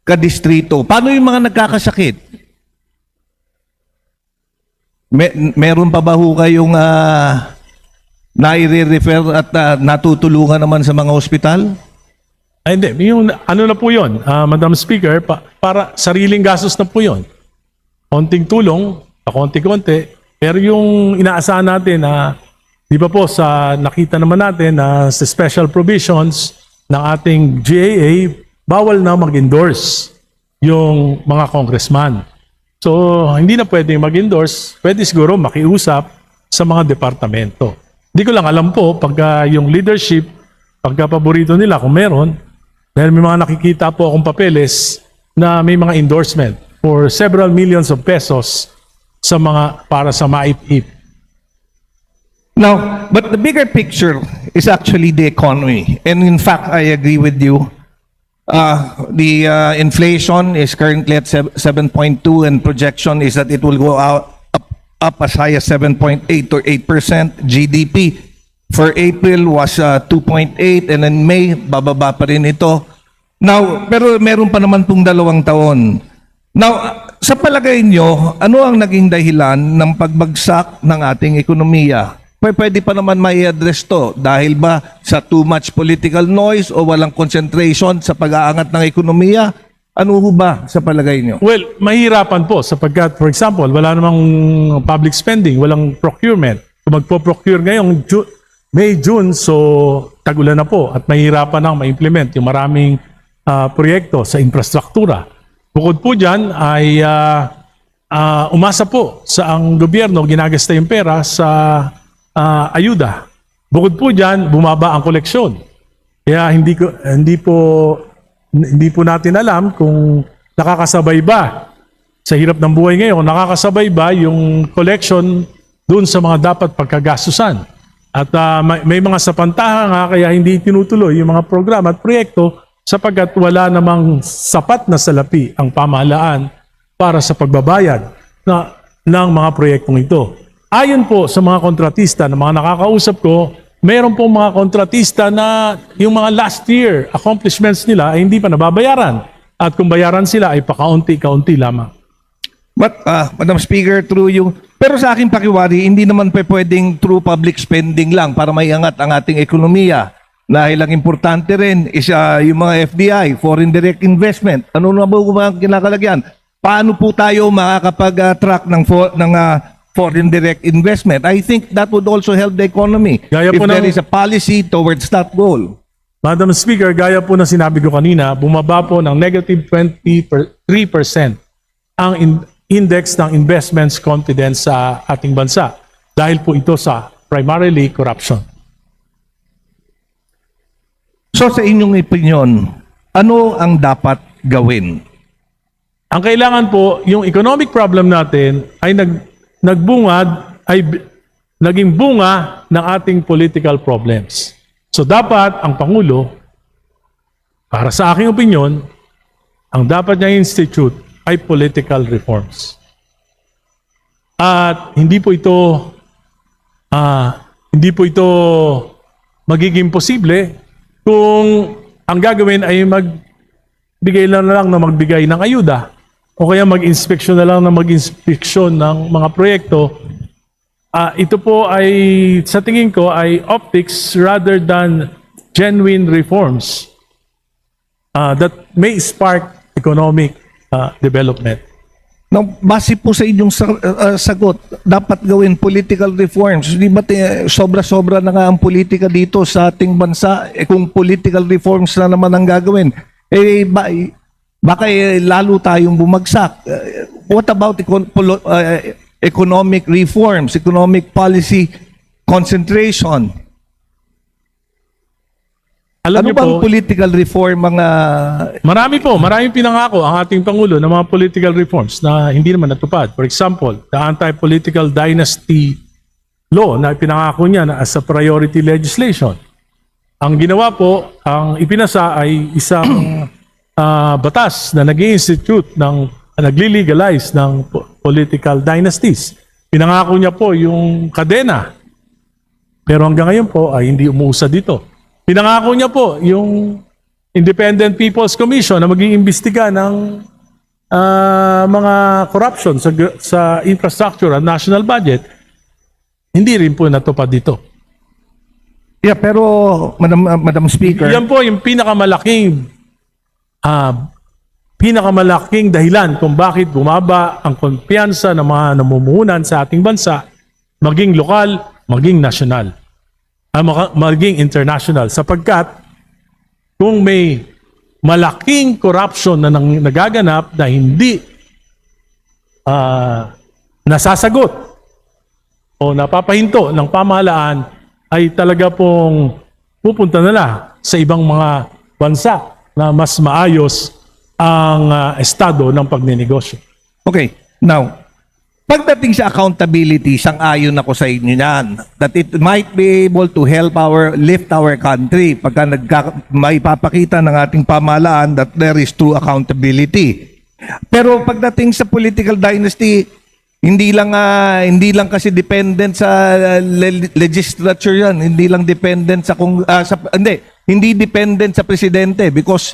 kadistrito? Paano yung mga nagkakasakit? Meron pa ba ho kayong nai-refer at natutulungan naman sa mga ospital? Ay, hindi. Yung, ano na po yun, Madam Speaker, para sariling gastos na po yun. Konting tulong, pakonti-konti. Pero yung inaasahan natin na, di ba po, nakita naman natin na sa special provisions ng ating GAA, bawal na mag-endorse yung mga congressman. So, hindi na pwedeng mag-endorse, pwede siguro makiusap sa mga departamento. Hindi ko lang alam po, pagka yung leadership, pagka paborito nila, kung meron, Dahil may mga nakikita po akong papeles na may mga endorsement for several millions of pesos sa mga para sa MAIP-IP. Now, but the bigger picture is actually the economy. And in fact, I agree with you. The inflation is currently at 7.2 and projection is that it will go up as high as 7.8 or 8%. GDP for April was 2.8 and in May, bababa pa rin ito. Now, pero meron pa naman pong 2 taon. Now, sa palagay nyo, ano ang naging dahilan ng pagbagsak ng ating ekonomiya? Pwede pa naman mai-address to dahil ba sa too much political noise o walang concentration sa pag-aangat ng ekonomiya? Ano ho ba sa palagay nyo? Well, mahirapan po sapagkat, for example, wala namang public spending, walang procurement. Kung magpo-procure ngayong May, June, so tag-ulan na po at mahirapan nang ma-implement yung maraming proyekto sa infrastruktura. Bukod po dyan ay umasa po sa ang gobyerno ginagasta yung pera sa ayuda. Bukod po dyan, bumaba ang koleksyon. Kaya hindi po natin alam kung nakakasabay ba sa hirap ng buhay ngayon, nakakasabay ba yung collection doon sa mga dapat pagkagastusan. At may mga sapantahan nga kaya hindi tinutuloy yung mga programa at proyekto sapagkat wala namang sapat na salapi ang pamahalaan para sa pagbabayad ng mga proyektong ito. Ayon po sa mga kontratista na mga nakakausap ko, mayroon po mga kontratista na yung mga last year accomplishments nila ay hindi pa nababayaran. At kung bayaran sila ay pakaunti-kaunti lamang. But, Madam Speaker, pero sa aking pakiwari, hindi naman pwedeng through public spending lang para maiangat ang ating ekonomiya. Dahil ang importante rin is yung mga FDI, foreign direct investment. Ano na ba ang kinakalagyan? Paano po tayo makakapag-track ng foreign direct investment? I think that would also help the economy Gaya if po there ng- is a policy towards that goal. Madam Speaker, gaya po na sinabi ko kanina, bumaba po ng negative 23% ang index ng investments confidence sa ating bansa. Dahil po ito sa primarily corruption. So sa inyong opinion, ano ang dapat gawin? Ang kailangan po, yung economic problem natin ay naging bunga ng ating political problems. So dapat ang Pangulo, para sa aking opinion, ang dapat niya institute ay political reforms. At hindi po ito magiging posible kung ang gagawin ay magbigay na lang na magbigay ng ayuda o kaya mag-inspeksyon na lang na mag-inspeksyon ng mga proyekto. Ito po ay, sa tingin ko, ay optics rather than genuine reforms that may spark economic development. Now, base po sa inyong sagot, dapat gawin political reforms. Di ba sobra-sobra na nga ang politika dito sa ating bansa? Kung political reforms na naman ang gagawin, baka lalo tayong bumagsak. What about economic reforms, economic policy concentration? Alam Ano niyo bang po, political reform mga... maraming pinangako ang ating Pangulo ng mga political reforms na hindi naman natupad. For example, the anti-political dynasty law na pinangako niya na as a priority legislation. Ang ginawa po, ang ipinasa ay isang batas na nag-i-institute nagli-legalize ng political dynasties. Pinangako niya po yung kadena. Pero hanggang ngayon po ay hindi umuusad dito. Pinangako niya po yung Independent People's Commission na mag-iimbestiga ng mga corruption sa infrastructure at national budget. Hindi rin po natupad dito. Yeah, pero Madam Speaker, Yan po yung pinakamalalaking dahilan kung bakit bumaba ang kumpiyansa ng mga namumuhunan sa ating bansa, maging lokal, maging nasyonal, maging international. Sapagkat kung may malaking corruption na nagaganap na hindi nasasagot o napapahinto ng pamahalaan, ay talaga pong pupunta na lang sa ibang mga bansa na mas maayos ang estado ng pagninegosyo. Okay, now, pagdating sa accountability, sang-ayon ako sa inyo yan, that it might be able to help lift our country pagka maipapakita ng ating pamahalaan that there is true accountability. Pero pagdating sa political dynasty, hindi lang kasi dependent sa legislature yan, hindi lang dependent hindi dependent sa presidente, because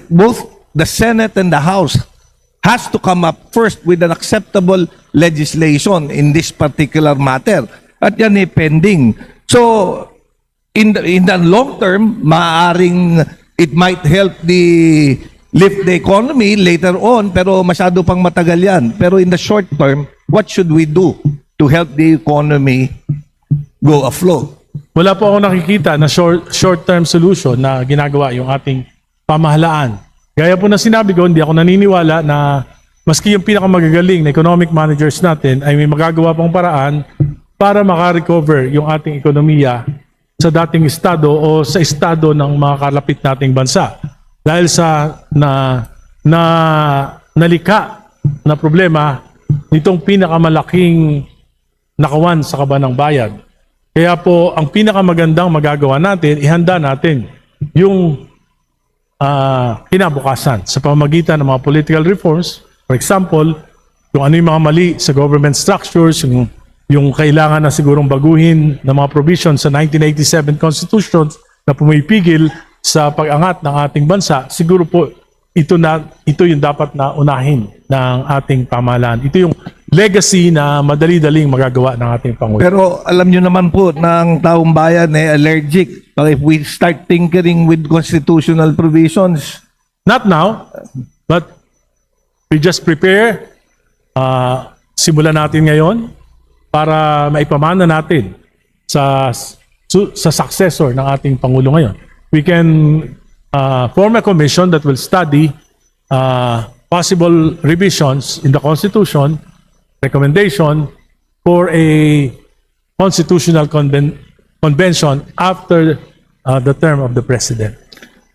both the Senate and the House has to come up first with an acceptable legislation in this particular matter. At yan pending. So, in the long term, maaring it might help lift the economy later on, pero masyado pang matagal yan. Pero in the short term, what should we do to help the economy go afloat? Wala po ako nakikita na short-term solution na ginagawa yung ating pamahalaan. Gaya po na sinabi ko, hindi ako naniniwala na maski yung pinakamagagaling na economic managers natin ay may magagawa pang paraan para makarecover yung ating ekonomiya sa dating estado o sa estado ng mga kalapit nating bansa. Dahil sa nalika na problema nitong pinakamalaking nakawan sa kaban ng bayan. Kaya po, ang pinakamagandang magagawa natin, ihanda natin yung kinabukasan sa pamamagitan ng mga political reforms. For example, kung ano yung mga mali sa government structures, yung kailangan na sigurong baguhin ng mga provisions sa 1987 Constitution na pumipigil sa pag-angat ng ating bansa, siguro po ito yung dapat na unahin ng ating pamahalaan. Ito yung legacy na madali-daling magagawa ng ating Pangulo. Pero alam nyo naman po ng taong bayan allergic if we start tinkering with constitutional provisions. Not now, but we just prepare. Simulan natin ngayon para maipamana natin sa successor ng ating Pangulo ngayon. We can form a commission that will study possible revisions in the Constitution, recommendation for a constitutional convention after the term of the President.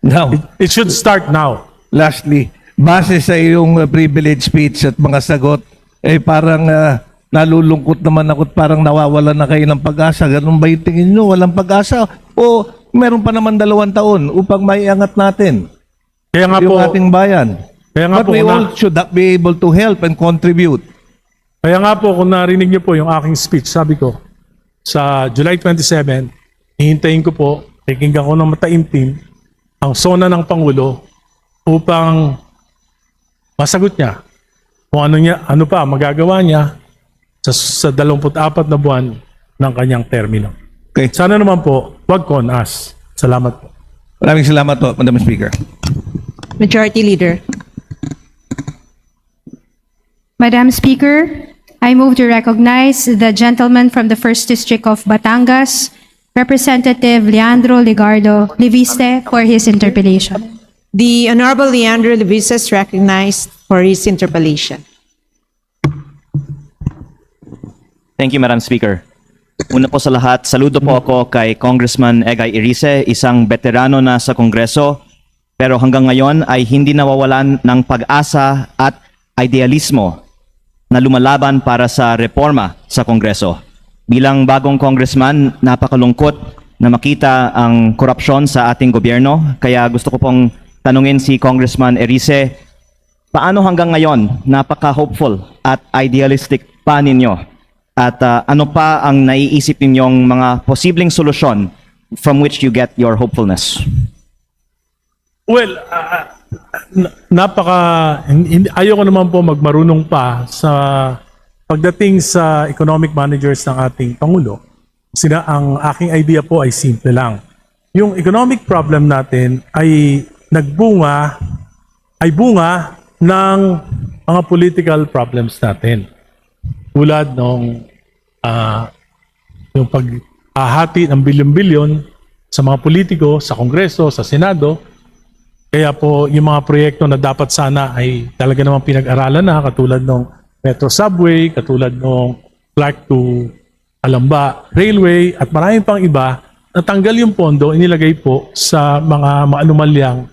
Now, It should start now. lastly, base sa iyong privilege speech at mga sagot, parang nalulungkot naman ako at parang nawawalan na kayo ng pag-asa. Ganun ba yung tingin nyo? Walang pag-asa? O meron pa naman 2 taon upang maiangat natin Kaya nga yung po, ating bayan? kaya nga But po, we all should be able to help and contribute. kaya nga po kung narinig niyo po yung aking speech, sabi ko, sa July 27, hihintayin ko po, pakinggan ko ng mataimtim ang sona ng Pangulo upang masagot niya kung ano pa magagawa niya sa 24 na buwan ng kanyang termino. Okay. Sana naman po, wag con us. Salamat po. Maraming salamat po, Madam Speaker. Majority Leader. Madam Speaker, I move to recognize the gentleman from the 1st District of Batangas, Representative Leandro Ligardo Liviste, for his interpellation. The Honorable Leandro Levis is recognized for his interpellation. Thank you, Madam Speaker. Una po sa lahat, saludo po ako kay Congressman Egay Irice, isang veterano na sa Kongreso, pero hanggang ngayon ay hindi nawawalan ng pag-asa at idealismo na lumalaban para sa reforma sa Kongreso. Bilang bagong congressman, napakalungkot na makita ang korupsyon sa ating gobyerno, kaya gusto ko pong tanungin si Congressman Irice, paano hanggang ngayon napaka-hopeful at idealistic pa ninyo? At ano pa ang naiisip ninyong mga posibleng solusyon from which you get your hopefulness? Well, ayoko naman po magmarunong pa sa pagdating sa economic managers ng ating Pangulo. Kasi ang aking idea po ay simple lang. Yung economic problem natin ay bunga ng mga political problems natin. Tulad nung yung paghahati ng bilyon-bilyon sa mga politiko, sa Kongreso, sa Senado. Kaya po yung mga proyekto na dapat sana ay talaga namang pinag-aralan na, katulad ng Metro Subway, katulad ng Clark to Alamba Railway, at maraming pang iba, natanggal yung pondo, inilagay po sa mga maanumalyang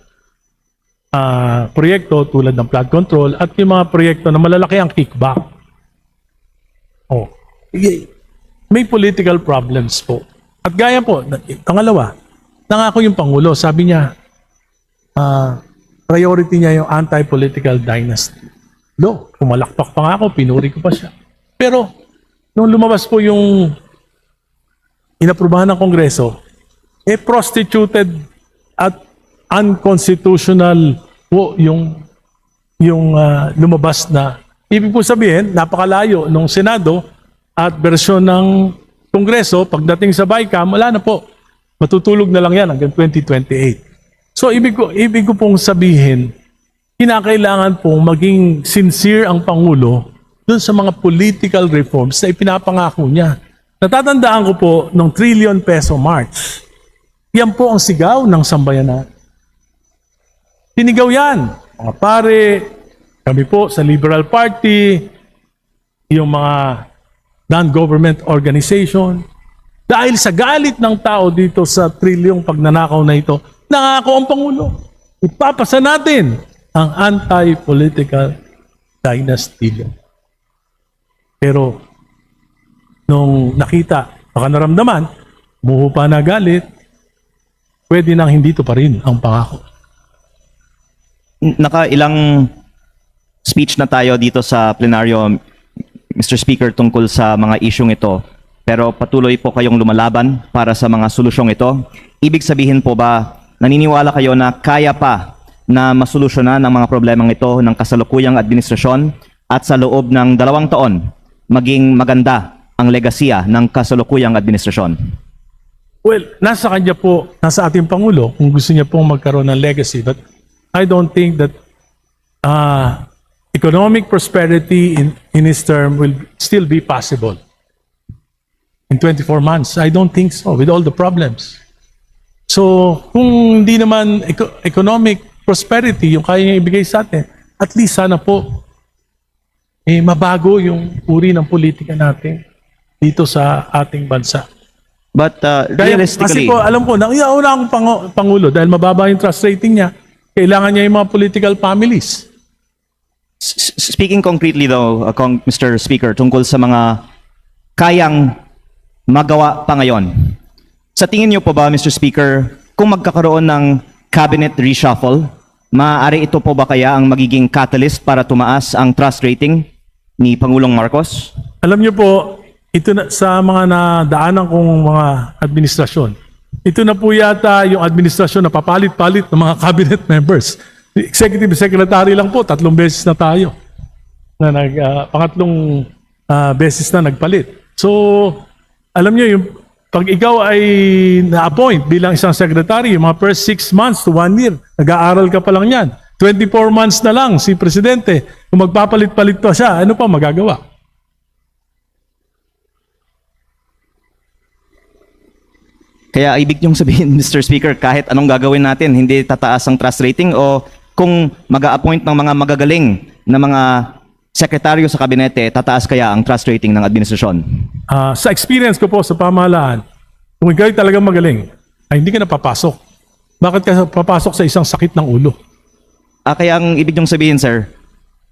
proyekto tulad ng flood control at yung mga proyekto na malalaki ang kickback. Oh. May political problems po. At gaya po, pangalawa, nangako yung Pangulo, sabi niya, priority niya yung anti-political dynasty. Pumalakpak pa nga ako, pinuri ko pa siya. Pero, nung lumabas po yung inaprubahan ng Kongreso, prostituted at unconstitutional po yung lumabas na. Ibig po sabihin, napakalayo nung Senado at bersyon ng Kongreso, pagdating sa BICAM, wala na po. Matutulog na lang yan hanggang 2028. So ibig ko pong sabihin, kinakailangan pong maging sincere ang Pangulo dun sa mga political reforms na ipinapangako niya. Natatandaan ko po ng trillion peso march. Yan po ang sigaw ng sambayanan. Sinigaw yan. Mga pare, kami po sa Liberal Party, yung mga non-government organization. Dahil sa galit ng tao dito sa trilyong pagnanakaw na ito, nangako ang Pangulo. Ipapasa natin ang anti-political dynasty law. Pero, nung nakita, baka naramdaman, muho na galit, pwede nang hindi to pa rin ang pangako. Nakailang speech na tayo dito sa plenaryo, Mr. Speaker, tungkol sa mga isyong ito. Pero patuloy po kayong lumalaban para sa mga solusyong ito. Ibig sabihin po ba, naniniwala kayo na kaya pa na masolusyonan ang mga problemang ito ng kasalukuyang administrasyon at sa loob ng 2 taon, maging maganda ang legasya ng kasalukuyang administrasyon? Well, nasa kanya po, nasa ating Pangulo, kung gusto niya pong magkaroon ng legacy. But I don't think that economic prosperity in his term will still be possible. In 24 months, I don't think so, with all the problems. So, kung hindi naman economic prosperity yung kaya niya ibigay sa atin, at least sana po, mabago yung uri ng politika natin dito sa ating bansa. But realistically, Kasi po, alam ko, nauna akong Pangulo dahil mababa yung trust rating niya, kailangan niya yung mga political families. speaking concretely though, Mr. Speaker, tungkol sa mga kayang magawa pa ngayon. Sa tingin niyo po ba, Mr. Speaker, kung magkakaroon ng cabinet reshuffle, maaari ito po ba kaya ang magiging catalyst para tumaas ang trust rating ni Pangulong Marcos? Alam niyo po, ito na, sa mga nadaanan kong mga administrasyon, ito na po yata yung administrasyon na papalit-palit ng mga cabinet members. Executive Secretary lang po, 3 beses na tayo. Pangatlong beses na nagpalit. So, alam niyo, pag ikaw ay na-appoint bilang isang secretary, yung mga first 6 months to 1 year, nag-aaral ka pa lang yan. 24 months na lang si Presidente. Kung magpapalit-palit pa siya, ano pa magagawa? Kaya ibig niyong sabihin, Mr. Speaker, kahit anong gagawin natin, hindi tataas ang trust rating o kung mag-a-appoint ng mga magagaling na mga sekretaryo sa kabinete, tataas kaya ang trust rating ng administrasyon? Sa experience ko po sa pamahalaan, kung ikaw ay talagang magaling, ay hindi ka na papasok. Bakit ka papasok sa isang sakit ng ulo? Kaya ang ibig niyong sabihin, sir,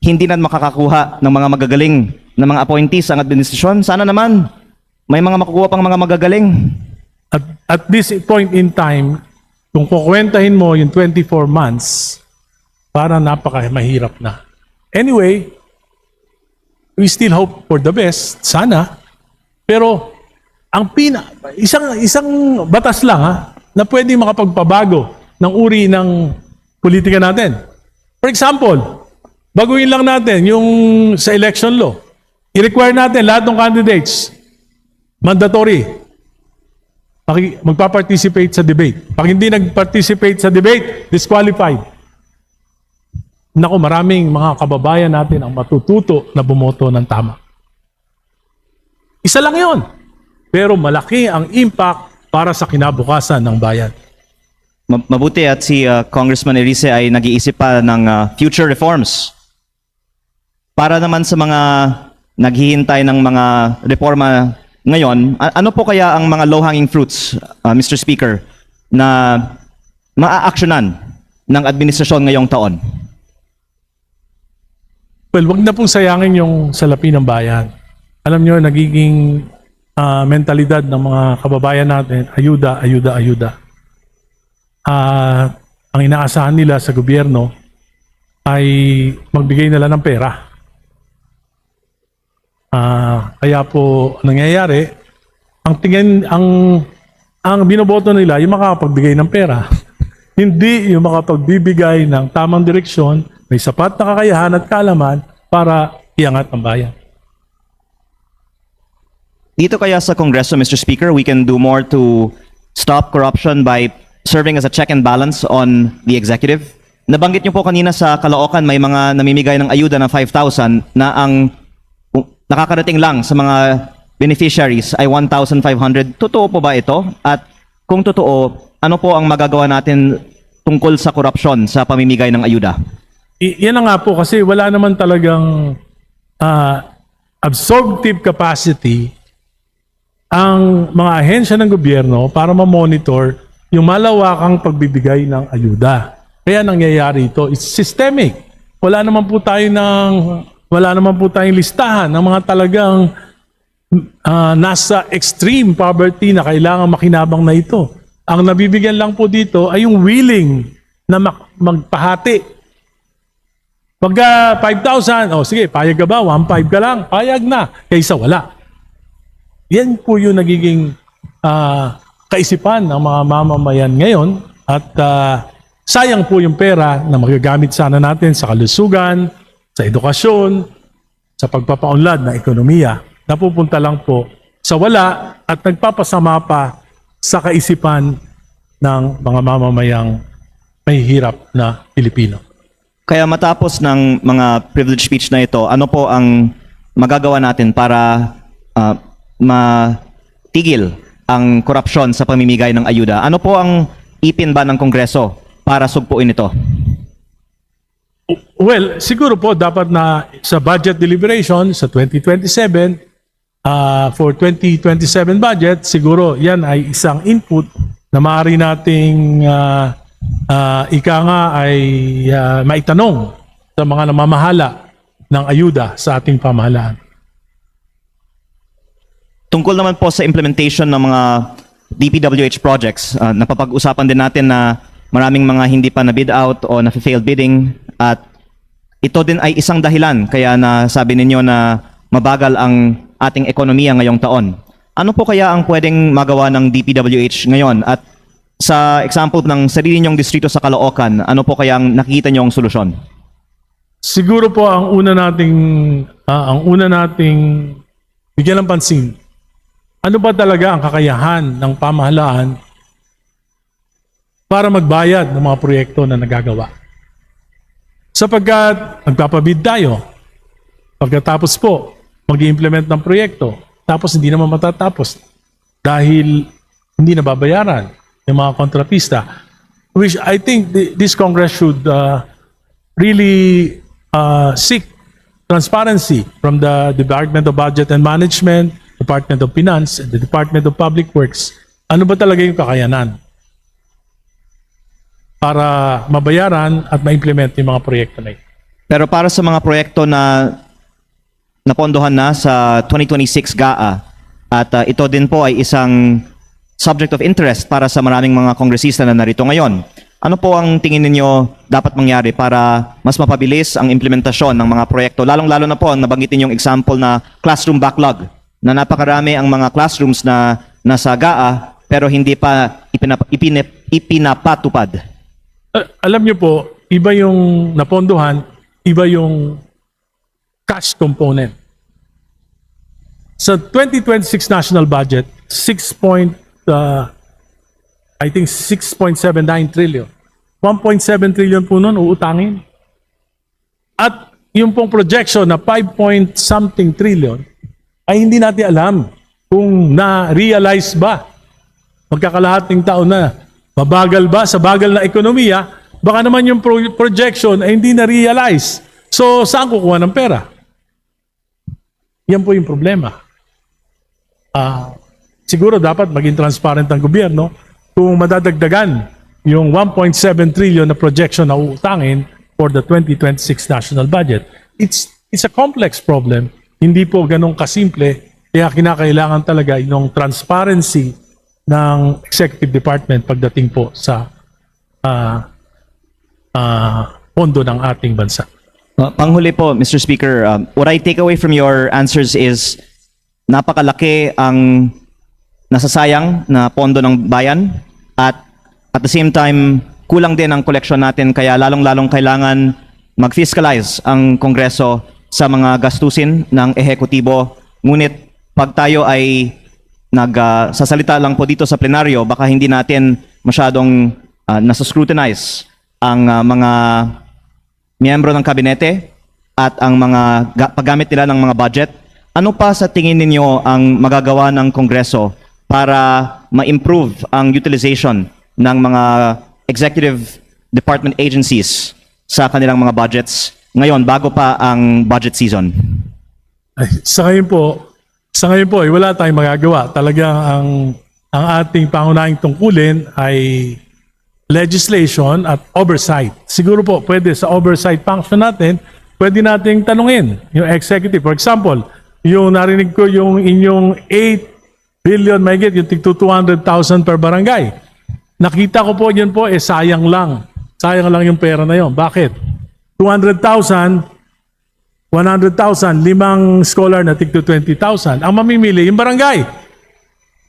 hindi na makakakuha ng mga magagaling na mga appointees ang administrasyon. Sana naman, may mga makukuha pang mga magagaling. At this point in time, kung kukwentahin mo yung 24 months, para napaka-mahirap na. Anyway, we still hope for the best, sana. Pero, ang isang batas lang na pwedeng makapagpabago ng uri ng politika natin. For example, baguhin lang natin yung sa election law. I-require natin lahat ng candidates, mandatory, magpa-participate sa debate. Pag hindi nag-participate sa debate, disqualified. Naku, maraming mga kababayan natin ang matututo na bumoto ng tama. Isa lang yon. Pero malaki ang impact para sa kinabukasan ng bayan. Mabuti at si Congressman Erice ay nag-iisip pa ng future reforms. Para naman sa mga naghihintay ng mga reforma ngayon, ano po kaya ang mga low-hanging fruits, Mr. Speaker, na maa-actionan ng administrasyon ngayong taon? Well, wag na pong sayangin yung salapi ng bayan. Alam nyo, nagiging mentalidad ng mga kababayan natin, ayuda, ayuda, ayuda. Ang inaasahan nila sa gobyerno ay magbigay nila ng pera. Kaya po nangyayari, ang binoboto nila yung makapagbigay ng pera. Hindi yung makapagbibigay ng tamang direksyon, may sapat na kakayahan at kaalaman para iangat ang bayan. Dito kaya sa Kongreso, Mr. Speaker, we can do more to stop corruption by serving as a check and balance on the executive. Nabanggit niyo po kanina sa Caloocan may mga namimigay ng ayuda na 5,000 na ang nakakarating lang sa mga beneficiaries ay 1,500. Totoo po ba ito? At kung totoo, ano po ang magagawa natin tungkol sa korupsyon sa pamimigay ng ayuda? Yan na nga po kasi wala naman talagang absorptive capacity ang mga ahensya ng gobyerno para ma-monitor yung malawakang pagbibigay ng ayuda. Kaya nangyayari ito, it's systemic. Wala naman po tayong listahan ng mga talagang nasa extreme poverty na kailangan makinabang na ito. Ang nabibigyan lang po dito ay yung willing na magpahati. Pagka 5,000, sige, payag ka ba? 1,500 ka lang, payag na, kaysa wala. Yan po yung nagiging kaisipan ng mga mamamayan ngayon at sayang po yung pera na magagamit sana natin sa kalusugan, sa edukasyon, sa pagpapaunlad ng ekonomiya. Napupunta lang po sa wala at nagpapasama pa sa kaisipan ng mga mamamayang may hirap na Pilipino. Kaya matapos ng mga privilege speech na ito, ano po ang magagawa natin para matigil ang korupsyon sa pamimigay ng ayuda? Ano po ang ipin ba ng Kongreso para sugpuin ito? Well, siguro po dapat na sa budget deliberation sa 2027, for 2027 budget, siguro yan ay isang input na maaari nating ika nga ay maitanong sa mga namamahala ng ayuda sa ating pamahalaan. Tungkol naman po sa implementation ng mga DPWH projects, napapag-usapan din natin na maraming mga hindi pa na-bid out o na-failed bidding at ito din ay isang dahilan kaya na sabi ninyo na mabagal ang ating ekonomiya ngayong taon. Ano po kaya ang pwedeng magawa ng DPWH ngayon? At sa example ng sarili niyong distrito sa Caloocan, ano po kaya ang nakikita niyong solusyon? Siguro po ang una nating bigyan ng pansin. Ano ba talaga ang kakayahan ng pamahalaan para magbayad ng mga proyekto na nagagawa? Sapagkat magpapabid tayo, pagkatapos po, mag-i-implement ng proyekto, tapos hindi naman matatapos dahil hindi nababayaran yung mga kontratista. Which I think this Congress should really seek transparency from the Department of Budget and Management, Department of Finance, and the Department of Public Works. Ano ba talaga yung kakayanan para mabayaran at ma-implement yung mga proyekto na ito? Pero para sa mga proyekto na napondohan na sa 2026 GAA at ito din po ay isang subject of interest para sa maraming mga kongresista na narito ngayon. Ano po ang tingin ninyo dapat mangyari para mas mapabilis ang implementasyon ng mga proyekto? Lalong-lalo na po ang nabanggitin yung example na classroom backlog na napakarami ang mga classrooms na nasa GAA pero hindi pa ipinapatupad. Alam niyo po, iba yung napondohan, iba yung cash component. Sa 2026 national budget, 6.79 trillion. 1.7 trillion po nun uutangin. At yung pong projection na 5-point-something trillion ay hindi natin alam kung na-realize ba. Magkakalahating taon na. Mabagal ba sa bagal na ekonomiya? Baka naman yung projection ay hindi na-realize. So, saan kukuha ng pera? Yan po yung problema. Siguro dapat maging transparent ang gobyerno kung madadagdagan yung 1.7 trillion na projection na uutangin for the 2026 national budget. It's a complex problem. Hindi po ganun kasimple. Kaya kinakailangan talaga yung transparency ng executive department pagdating po sa pondo ng ating bansa. Panghuli po, Mr. Speaker, what I take away from your answers is napakalaki ang nasasayang na pondo ng bayan at the same time, kulang din ang koleksyon natin kaya lalong-lalong kailangan mag-fiscalize ang Kongreso sa mga gastusin ng ehekutibo. Ngunit pag tayo ay nagsasalita lang po dito sa plenaryo, baka hindi natin masyadong nasa-scrutinize ang mga miyembro ng kabinete at ang mga paggamit nila ng mga budget. Ano pa sa tingin ninyo ang magagawa ng Kongreso para ma-improve ang utilization ng mga executive department agencies sa kanilang mga budgets ngayon bago pa ang budget season? Ay, sa ngayon po, wala tayong magagawa. Talagang ang ating pangunahing tungkulin ay legislation at oversight. Siguro po, pwede sa oversight function natin, pwede nating tanungin yung executive. For example, yung narinig ko yung inyong 8 billion, may get, yung tigto 200,000 per barangay. Nakita ko po yun po, sayang lang. Sayang lang yung pera na yun. Bakit? 200,000, 100,000, 5 scholar na tigto 20,000. Ang mamimili, yung barangay.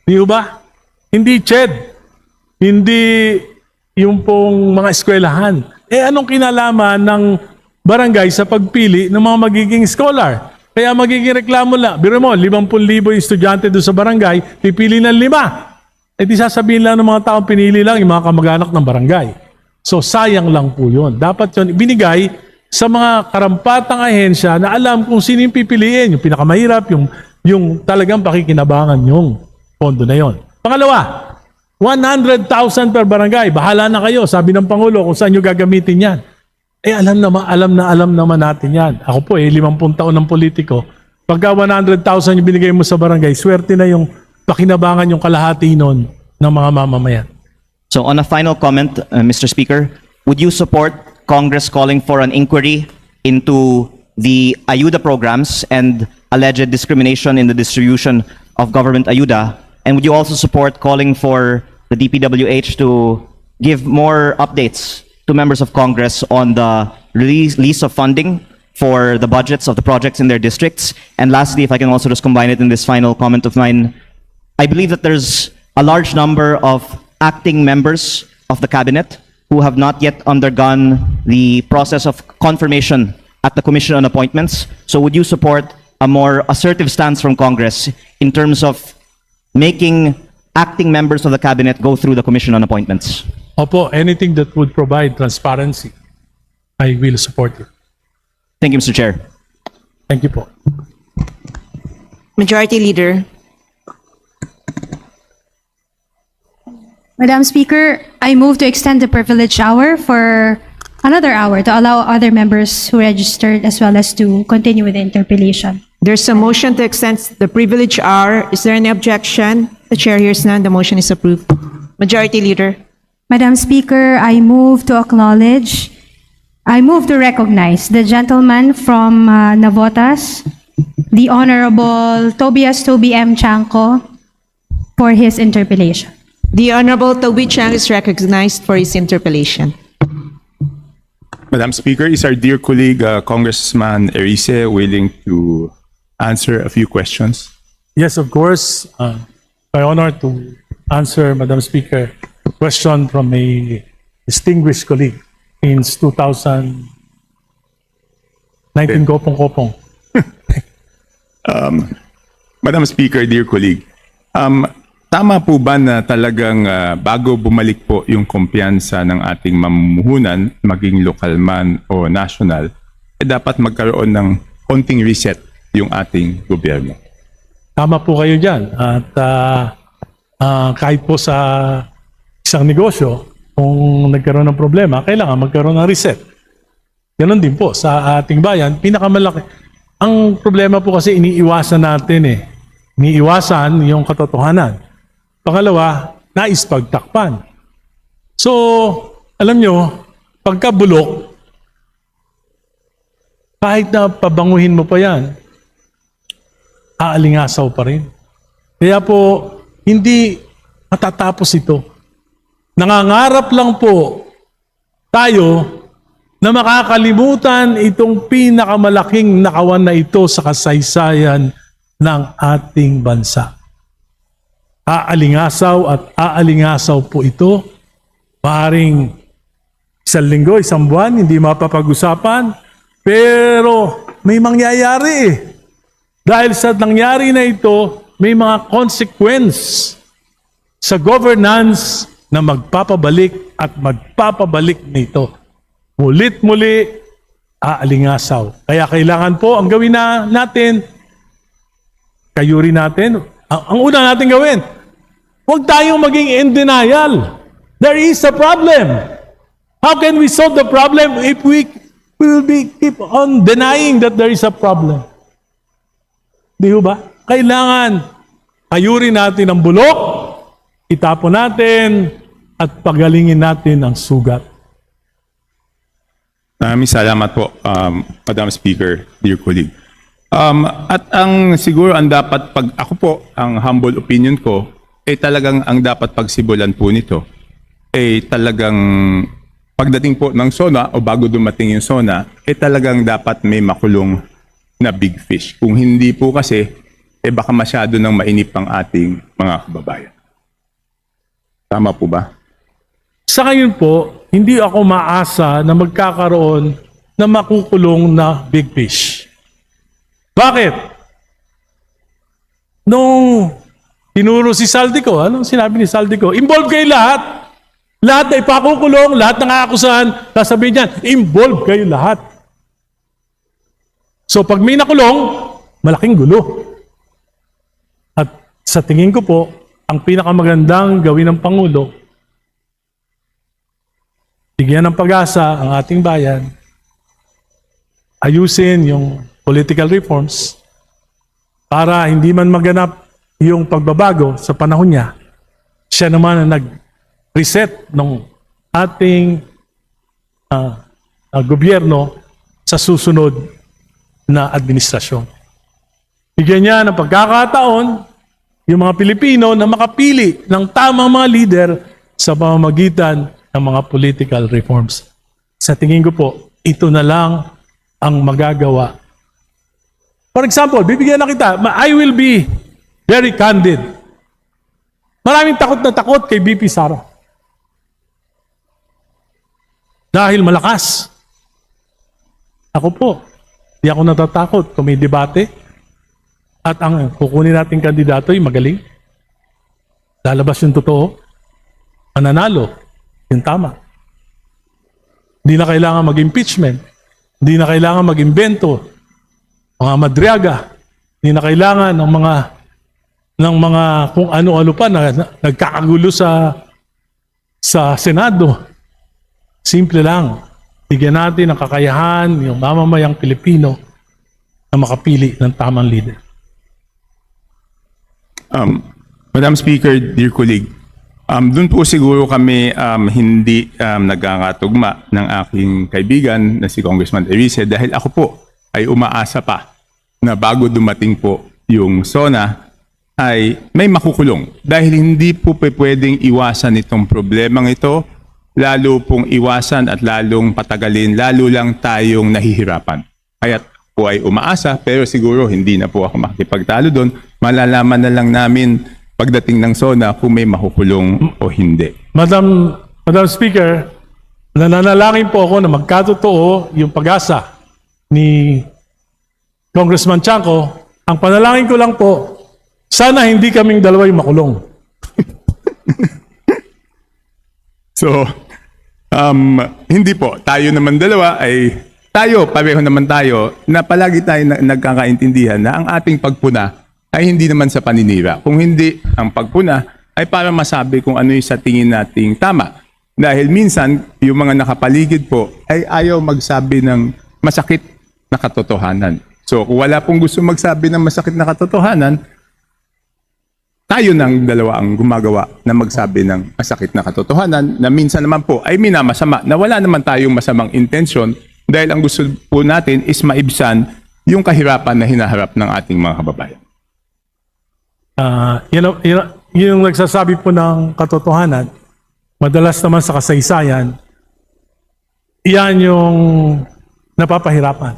Di ba? Hindi CHED. Hindi yung pong mga eskwelahan. Anong kinalaman ng barangay sa pagpili ng mga magiging scholar? Kaya magiging reklamo lang. Biro mo, 50,000 yung estudyante doon sa barangay, pipili ng 5. Di sasabihin lang ng mga taong pinili lang yung mga kamag-anak ng barangay. So sayang lang po yun. Dapat yun binigay sa mga karampatang ahensya na alam kung sino yung pipiliin, yung pinakamahirap, yung talagang pakikinabangan yung pondo na yon. Pangalawa, 100,000 per barangay. Bahala na kayo, sabi ng Pangulo, kung saan nyo gagamitin yan. Alam naman natin yan. Ako po 50 taon ng politiko. Pagka 100,000 yung binigay mo sa barangay, swerte na yung pakinabangan yung kalahati nun ng mga mamamayan. So on a final comment, Mr. Speaker, would you support Congress calling for an inquiry into the ayuda programs and alleged discrimination in the distribution of government ayuda? And would you also support calling for the DPWH to give more updates to members of Congress on the release of funding for the budgets of the projects in their districts? And lastly, if I can also just combine it in this final comment of mine, I believe that there's a large number of acting members of the cabinet who have not yet undergone the process of confirmation at the Commission on Appointments. So would you support a more assertive stance from Congress in terms of making acting members of the cabinet go through the Commission on Appointments? Opo, anything that would provide transparency, I will support it. Thank you, Mr. Chair. Thank you po. Majority Leader. Madam Speaker, I move to extend the privilege hour for another hour to allow other members who registered as well as to continue with the interpellation. There's a motion to extend the privilege hour. Is there any objection? The chair hears none. The motion is approved. Majority Leader. Madam Speaker, I move to recognize the gentleman from Navotas, the Honorable Tobias Toby M. Chanco, for his interpellation. The Honorable Toby Chang is recognized for his interpellation. Madam Speaker, is our dear colleague Congressman Erice willing to answer a few questions? Yes, of course. My honor to answer, Madam Speaker, a question from a distinguished colleague since 2019, Kopong-Kopong. Madam Speaker, dear colleague, tama po ba na talagang bago bumalik po yung kumpiyansa ng ating mamumuhunan, maging lokal man o national, dapat magkaroon ng konting reset yung ating gobyerno? Tama po kayo dyan. At kahit po sa isang negosyo, kung nagkaroon ng problema, kailangan magkaroon ng reset. Ganon din po sa ating bayan, pinakamalaki. Ang problema po kasi iniiwasan natin eh. Iniiwasan yung katotohanan. Pangalawa, nais pagtakpan. So, alam nyo, pagka bulok, kahit na pabanguhin mo pa yan, aalingasaw pa rin. Kaya po, hindi matatapos ito. Nangangarap lang po tayo na makakalimutan itong pinakamalaking nakawan na ito sa kasaysayan ng ating bansa. Aalingasaw at aalingasaw po ito. Maaring isang linggo, isang buwan, hindi mapapag-usapan, pero may mangyayari eh. Dahil sa nangyari na ito, may mga consequence sa governance na magpapabalik at magpapabalik nito. Mulit-muli, aalingasaw. Kaya kailangan po, ang gawin na natin, kayuri natin, ang una natin gawin, huwag tayong maging in denial. There is a problem. How can we solve the problem if we will keep on denying that there is a problem? Di ba? Kailangan ayurin natin ang bulok, itapon natin, at pagalingin natin ang sugat. Maraming salamat po, Madam Speaker, dear colleague. At ang siguro ang dapat pag ako po, ang humble opinion ko, talagang ang dapat pagsibulan po nito, talagang pagdating po ng SONA o bago dumating yung SONA, talagang dapat may makulong na big fish. Kung hindi po kasi, baka masyado nang mainip ang ating mga kababayan. Tama po ba? Sa ngayon po, hindi ako maasa na magkakaroon na makukulong na big fish. Bakit? Nung tinuro si Saldico, anong sinabi ni Saldico? Involve kayo lahat. Lahat ay pakukulong, lahat ng aakusahan, sasabihin niyan, involve kayo lahat. So pag may nakulong, malaking gulo. At sa tingin ko po, ang pinakamagandang gawin ng Pangulo, bigyan ng pag-asa ang ating bayan, ayusin yung political reforms para hindi man maganap yung pagbabago sa panahon niya, siya naman ang nag-reset ng ating gobyerno sa susunod na administrasyon. Bigyan niya ng pagkakataon yung mga Pilipino na makapili ng tamang mga leader sa pamamagitan ng mga political reforms. Sa tingin ko po, ito na lang ang magagawa. For example, bibigyan na kita, I will be very candid. Maraming takot na takot kay BP Sara. Dahil malakas. Ako po, di ako natatakot kung may debate at ang kukunin nating kandidato ay magaling. Lalabas yung totoo. Mananalo. Yung tama. Hindi na kailangan mag-impeachment. Hindi na kailangan mag-imbento. Mga madriaga. Hindi na kailangan ng mga kung ano-ano pa na nagkakagulo sa Senado. Simple lang. Bigyan natin ng kakayahan yung mamamayang Pilipino na makapili ng tamang leader. Madam Speaker, dear colleague, doon po siguro kami hindi nagkakatugma ng aking kaibigan na si Congressman Erice dahil ako po ay umaasa pa na bago dumating po yung SONA ay may makukulong. Dahil hindi po pwedeng iwasan itong problemang ito, lalo pong iwasan at lalong patagalin, lalo lang tayong nahihirapan. Kaya po ay umaasa pero siguro hindi na po ako makikipagtalo doon. Malalaman na lang namin pagdating ng SONA kung may makukulong o hindi. Madam Speaker, nananalangin po ako na magkatotoo yung pag-asa ni Congressman Chanco. Ang panalangin ko lang po, sana hindi kaming dalawa yung makulong. So, hindi po. Tayo naman dalawa ay pareho naman tayo na palagi tayo nagkakaintindihan na ang ating pagpuna ay hindi naman sa paninira. Kung hindi, ang pagpuna ay para masabi kung ano yung sa tingin nating tama. Dahil minsan, yung mga nakapaligid po ay ayaw magsabi ng masakit na katotohanan. So, kung wala pong gusto magsabi ng masakit na katotohanan, tayo ng dalawa ang gumagawa na magsabi ng masakit na katotohanan na minsan naman po ay minamasama na wala naman tayong masamang intensyon dahil ang gusto po natin is maibsan yung kahirapan na hinaharap ng ating mga kababayan. Yung nagsasabi po ng katotohanan, madalas naman sa kasaysayan, iyan yung napapahirapan.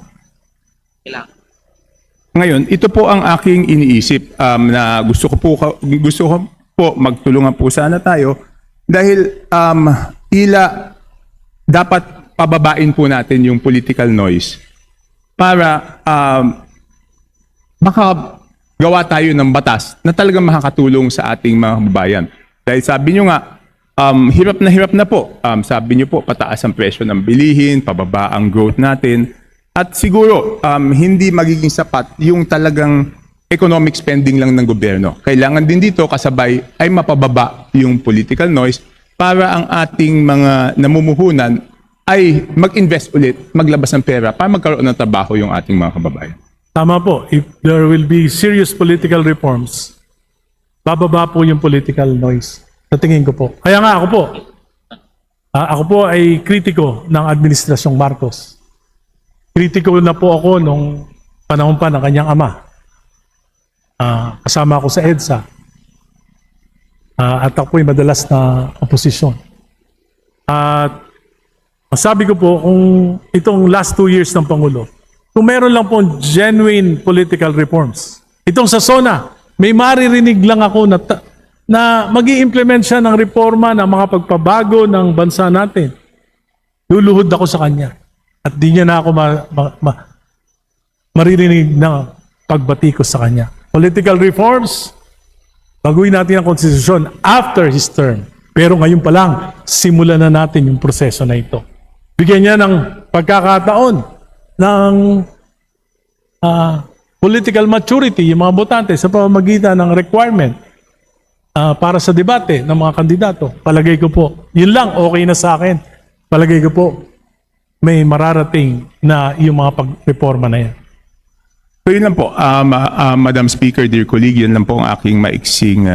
Ngayon, ito po ang aking iniisip na gusto ko po magtulungan po sana tayo dahil tila dapat pababain po natin yung political noise para makagawa tayo ng batas na talagang makakatulong sa ating mga kababayan. Dahil sabi nyo nga, hirap na po. Sabi nyo po, pataas ang presyo ng bilihin, pababa ang growth natin. At siguro, hindi magiging sapat yung talagang economic spending lang ng gobyerno. Kailangan din dito kasabay ay mapababa yung political noise para ang ating mga namumuhunan ay mag-invest ulit, maglabas ng pera para magkaroon ng trabaho yung ating mga kababayan. Tama po, if there will be serious political reforms, bababa po yung political noise. Sa tingin ko po. Kaya nga ako po ay kritiko ng Administrasyong Marcos. Kritiko na po ako nung panahon pa ng kanyang ama. Kasama ako sa EDSA. At ako'y madalas na oposisyon. At sabi ko po, kung itong last 2 years ng Pangulo, kung meron lang po genuine political reforms, itong sa SONA, may maririnig lang ako na mag-i-implement siya ng reforma ng mga pagpabago ng bansa natin. Luluhod ako sa kanya. At di niya na ako maririnig na pagbatikos sa kanya. Political reforms, baguhin natin ang konstitusyon after his term. Pero ngayon pa lang, simulan na natin yung proseso na ito. Bigyan niya ng pagkakataon ng political maturity, yung mga botante sa pamamagitan ng requirement para sa debate ng mga kandidato. Palagay ko po, yun lang, okay na sa akin. Palagay ko po, may mararating na yung mga pag-reforma na yan. So yun lang po, Madam Speaker, dear colleague, yun lang po ang aking maiksing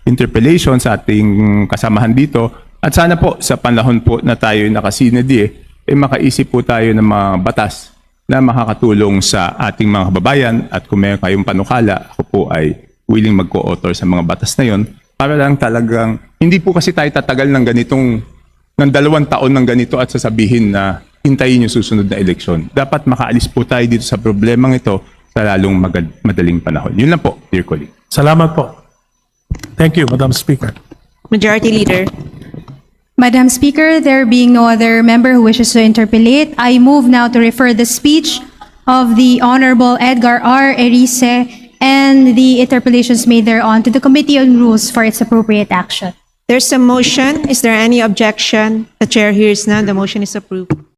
interpellation sa ating kasamahan dito. At sana po sa panahon po na tayo nakasinadi makaisip po tayo ng mga batas na makakatulong sa ating mga kababayan at kung meron kayong panukala, ako po ay willing mag-co-author sa mga batas na yon para lang talagang, hindi po kasi tayo tatagal ng ganitong, ng 2 taon ng ganito at sasabihin na hintayin yung susunod na eleksyon. Dapat makaalis po tayo dito sa problemang ito sa lalong madaling panahon. Yun lang po, dear colleague. Salamat po. Thank you, Madam Speaker. Majority Leader. Madam Speaker, there being no other member who wishes to interpellate, I move now to refer the speech of the Honorable Edgar R. Erice and the interpellations made thereon to the Committee on Rules for its appropriate action. There's a motion. Is there any objection? The chair hears none. The motion is approved.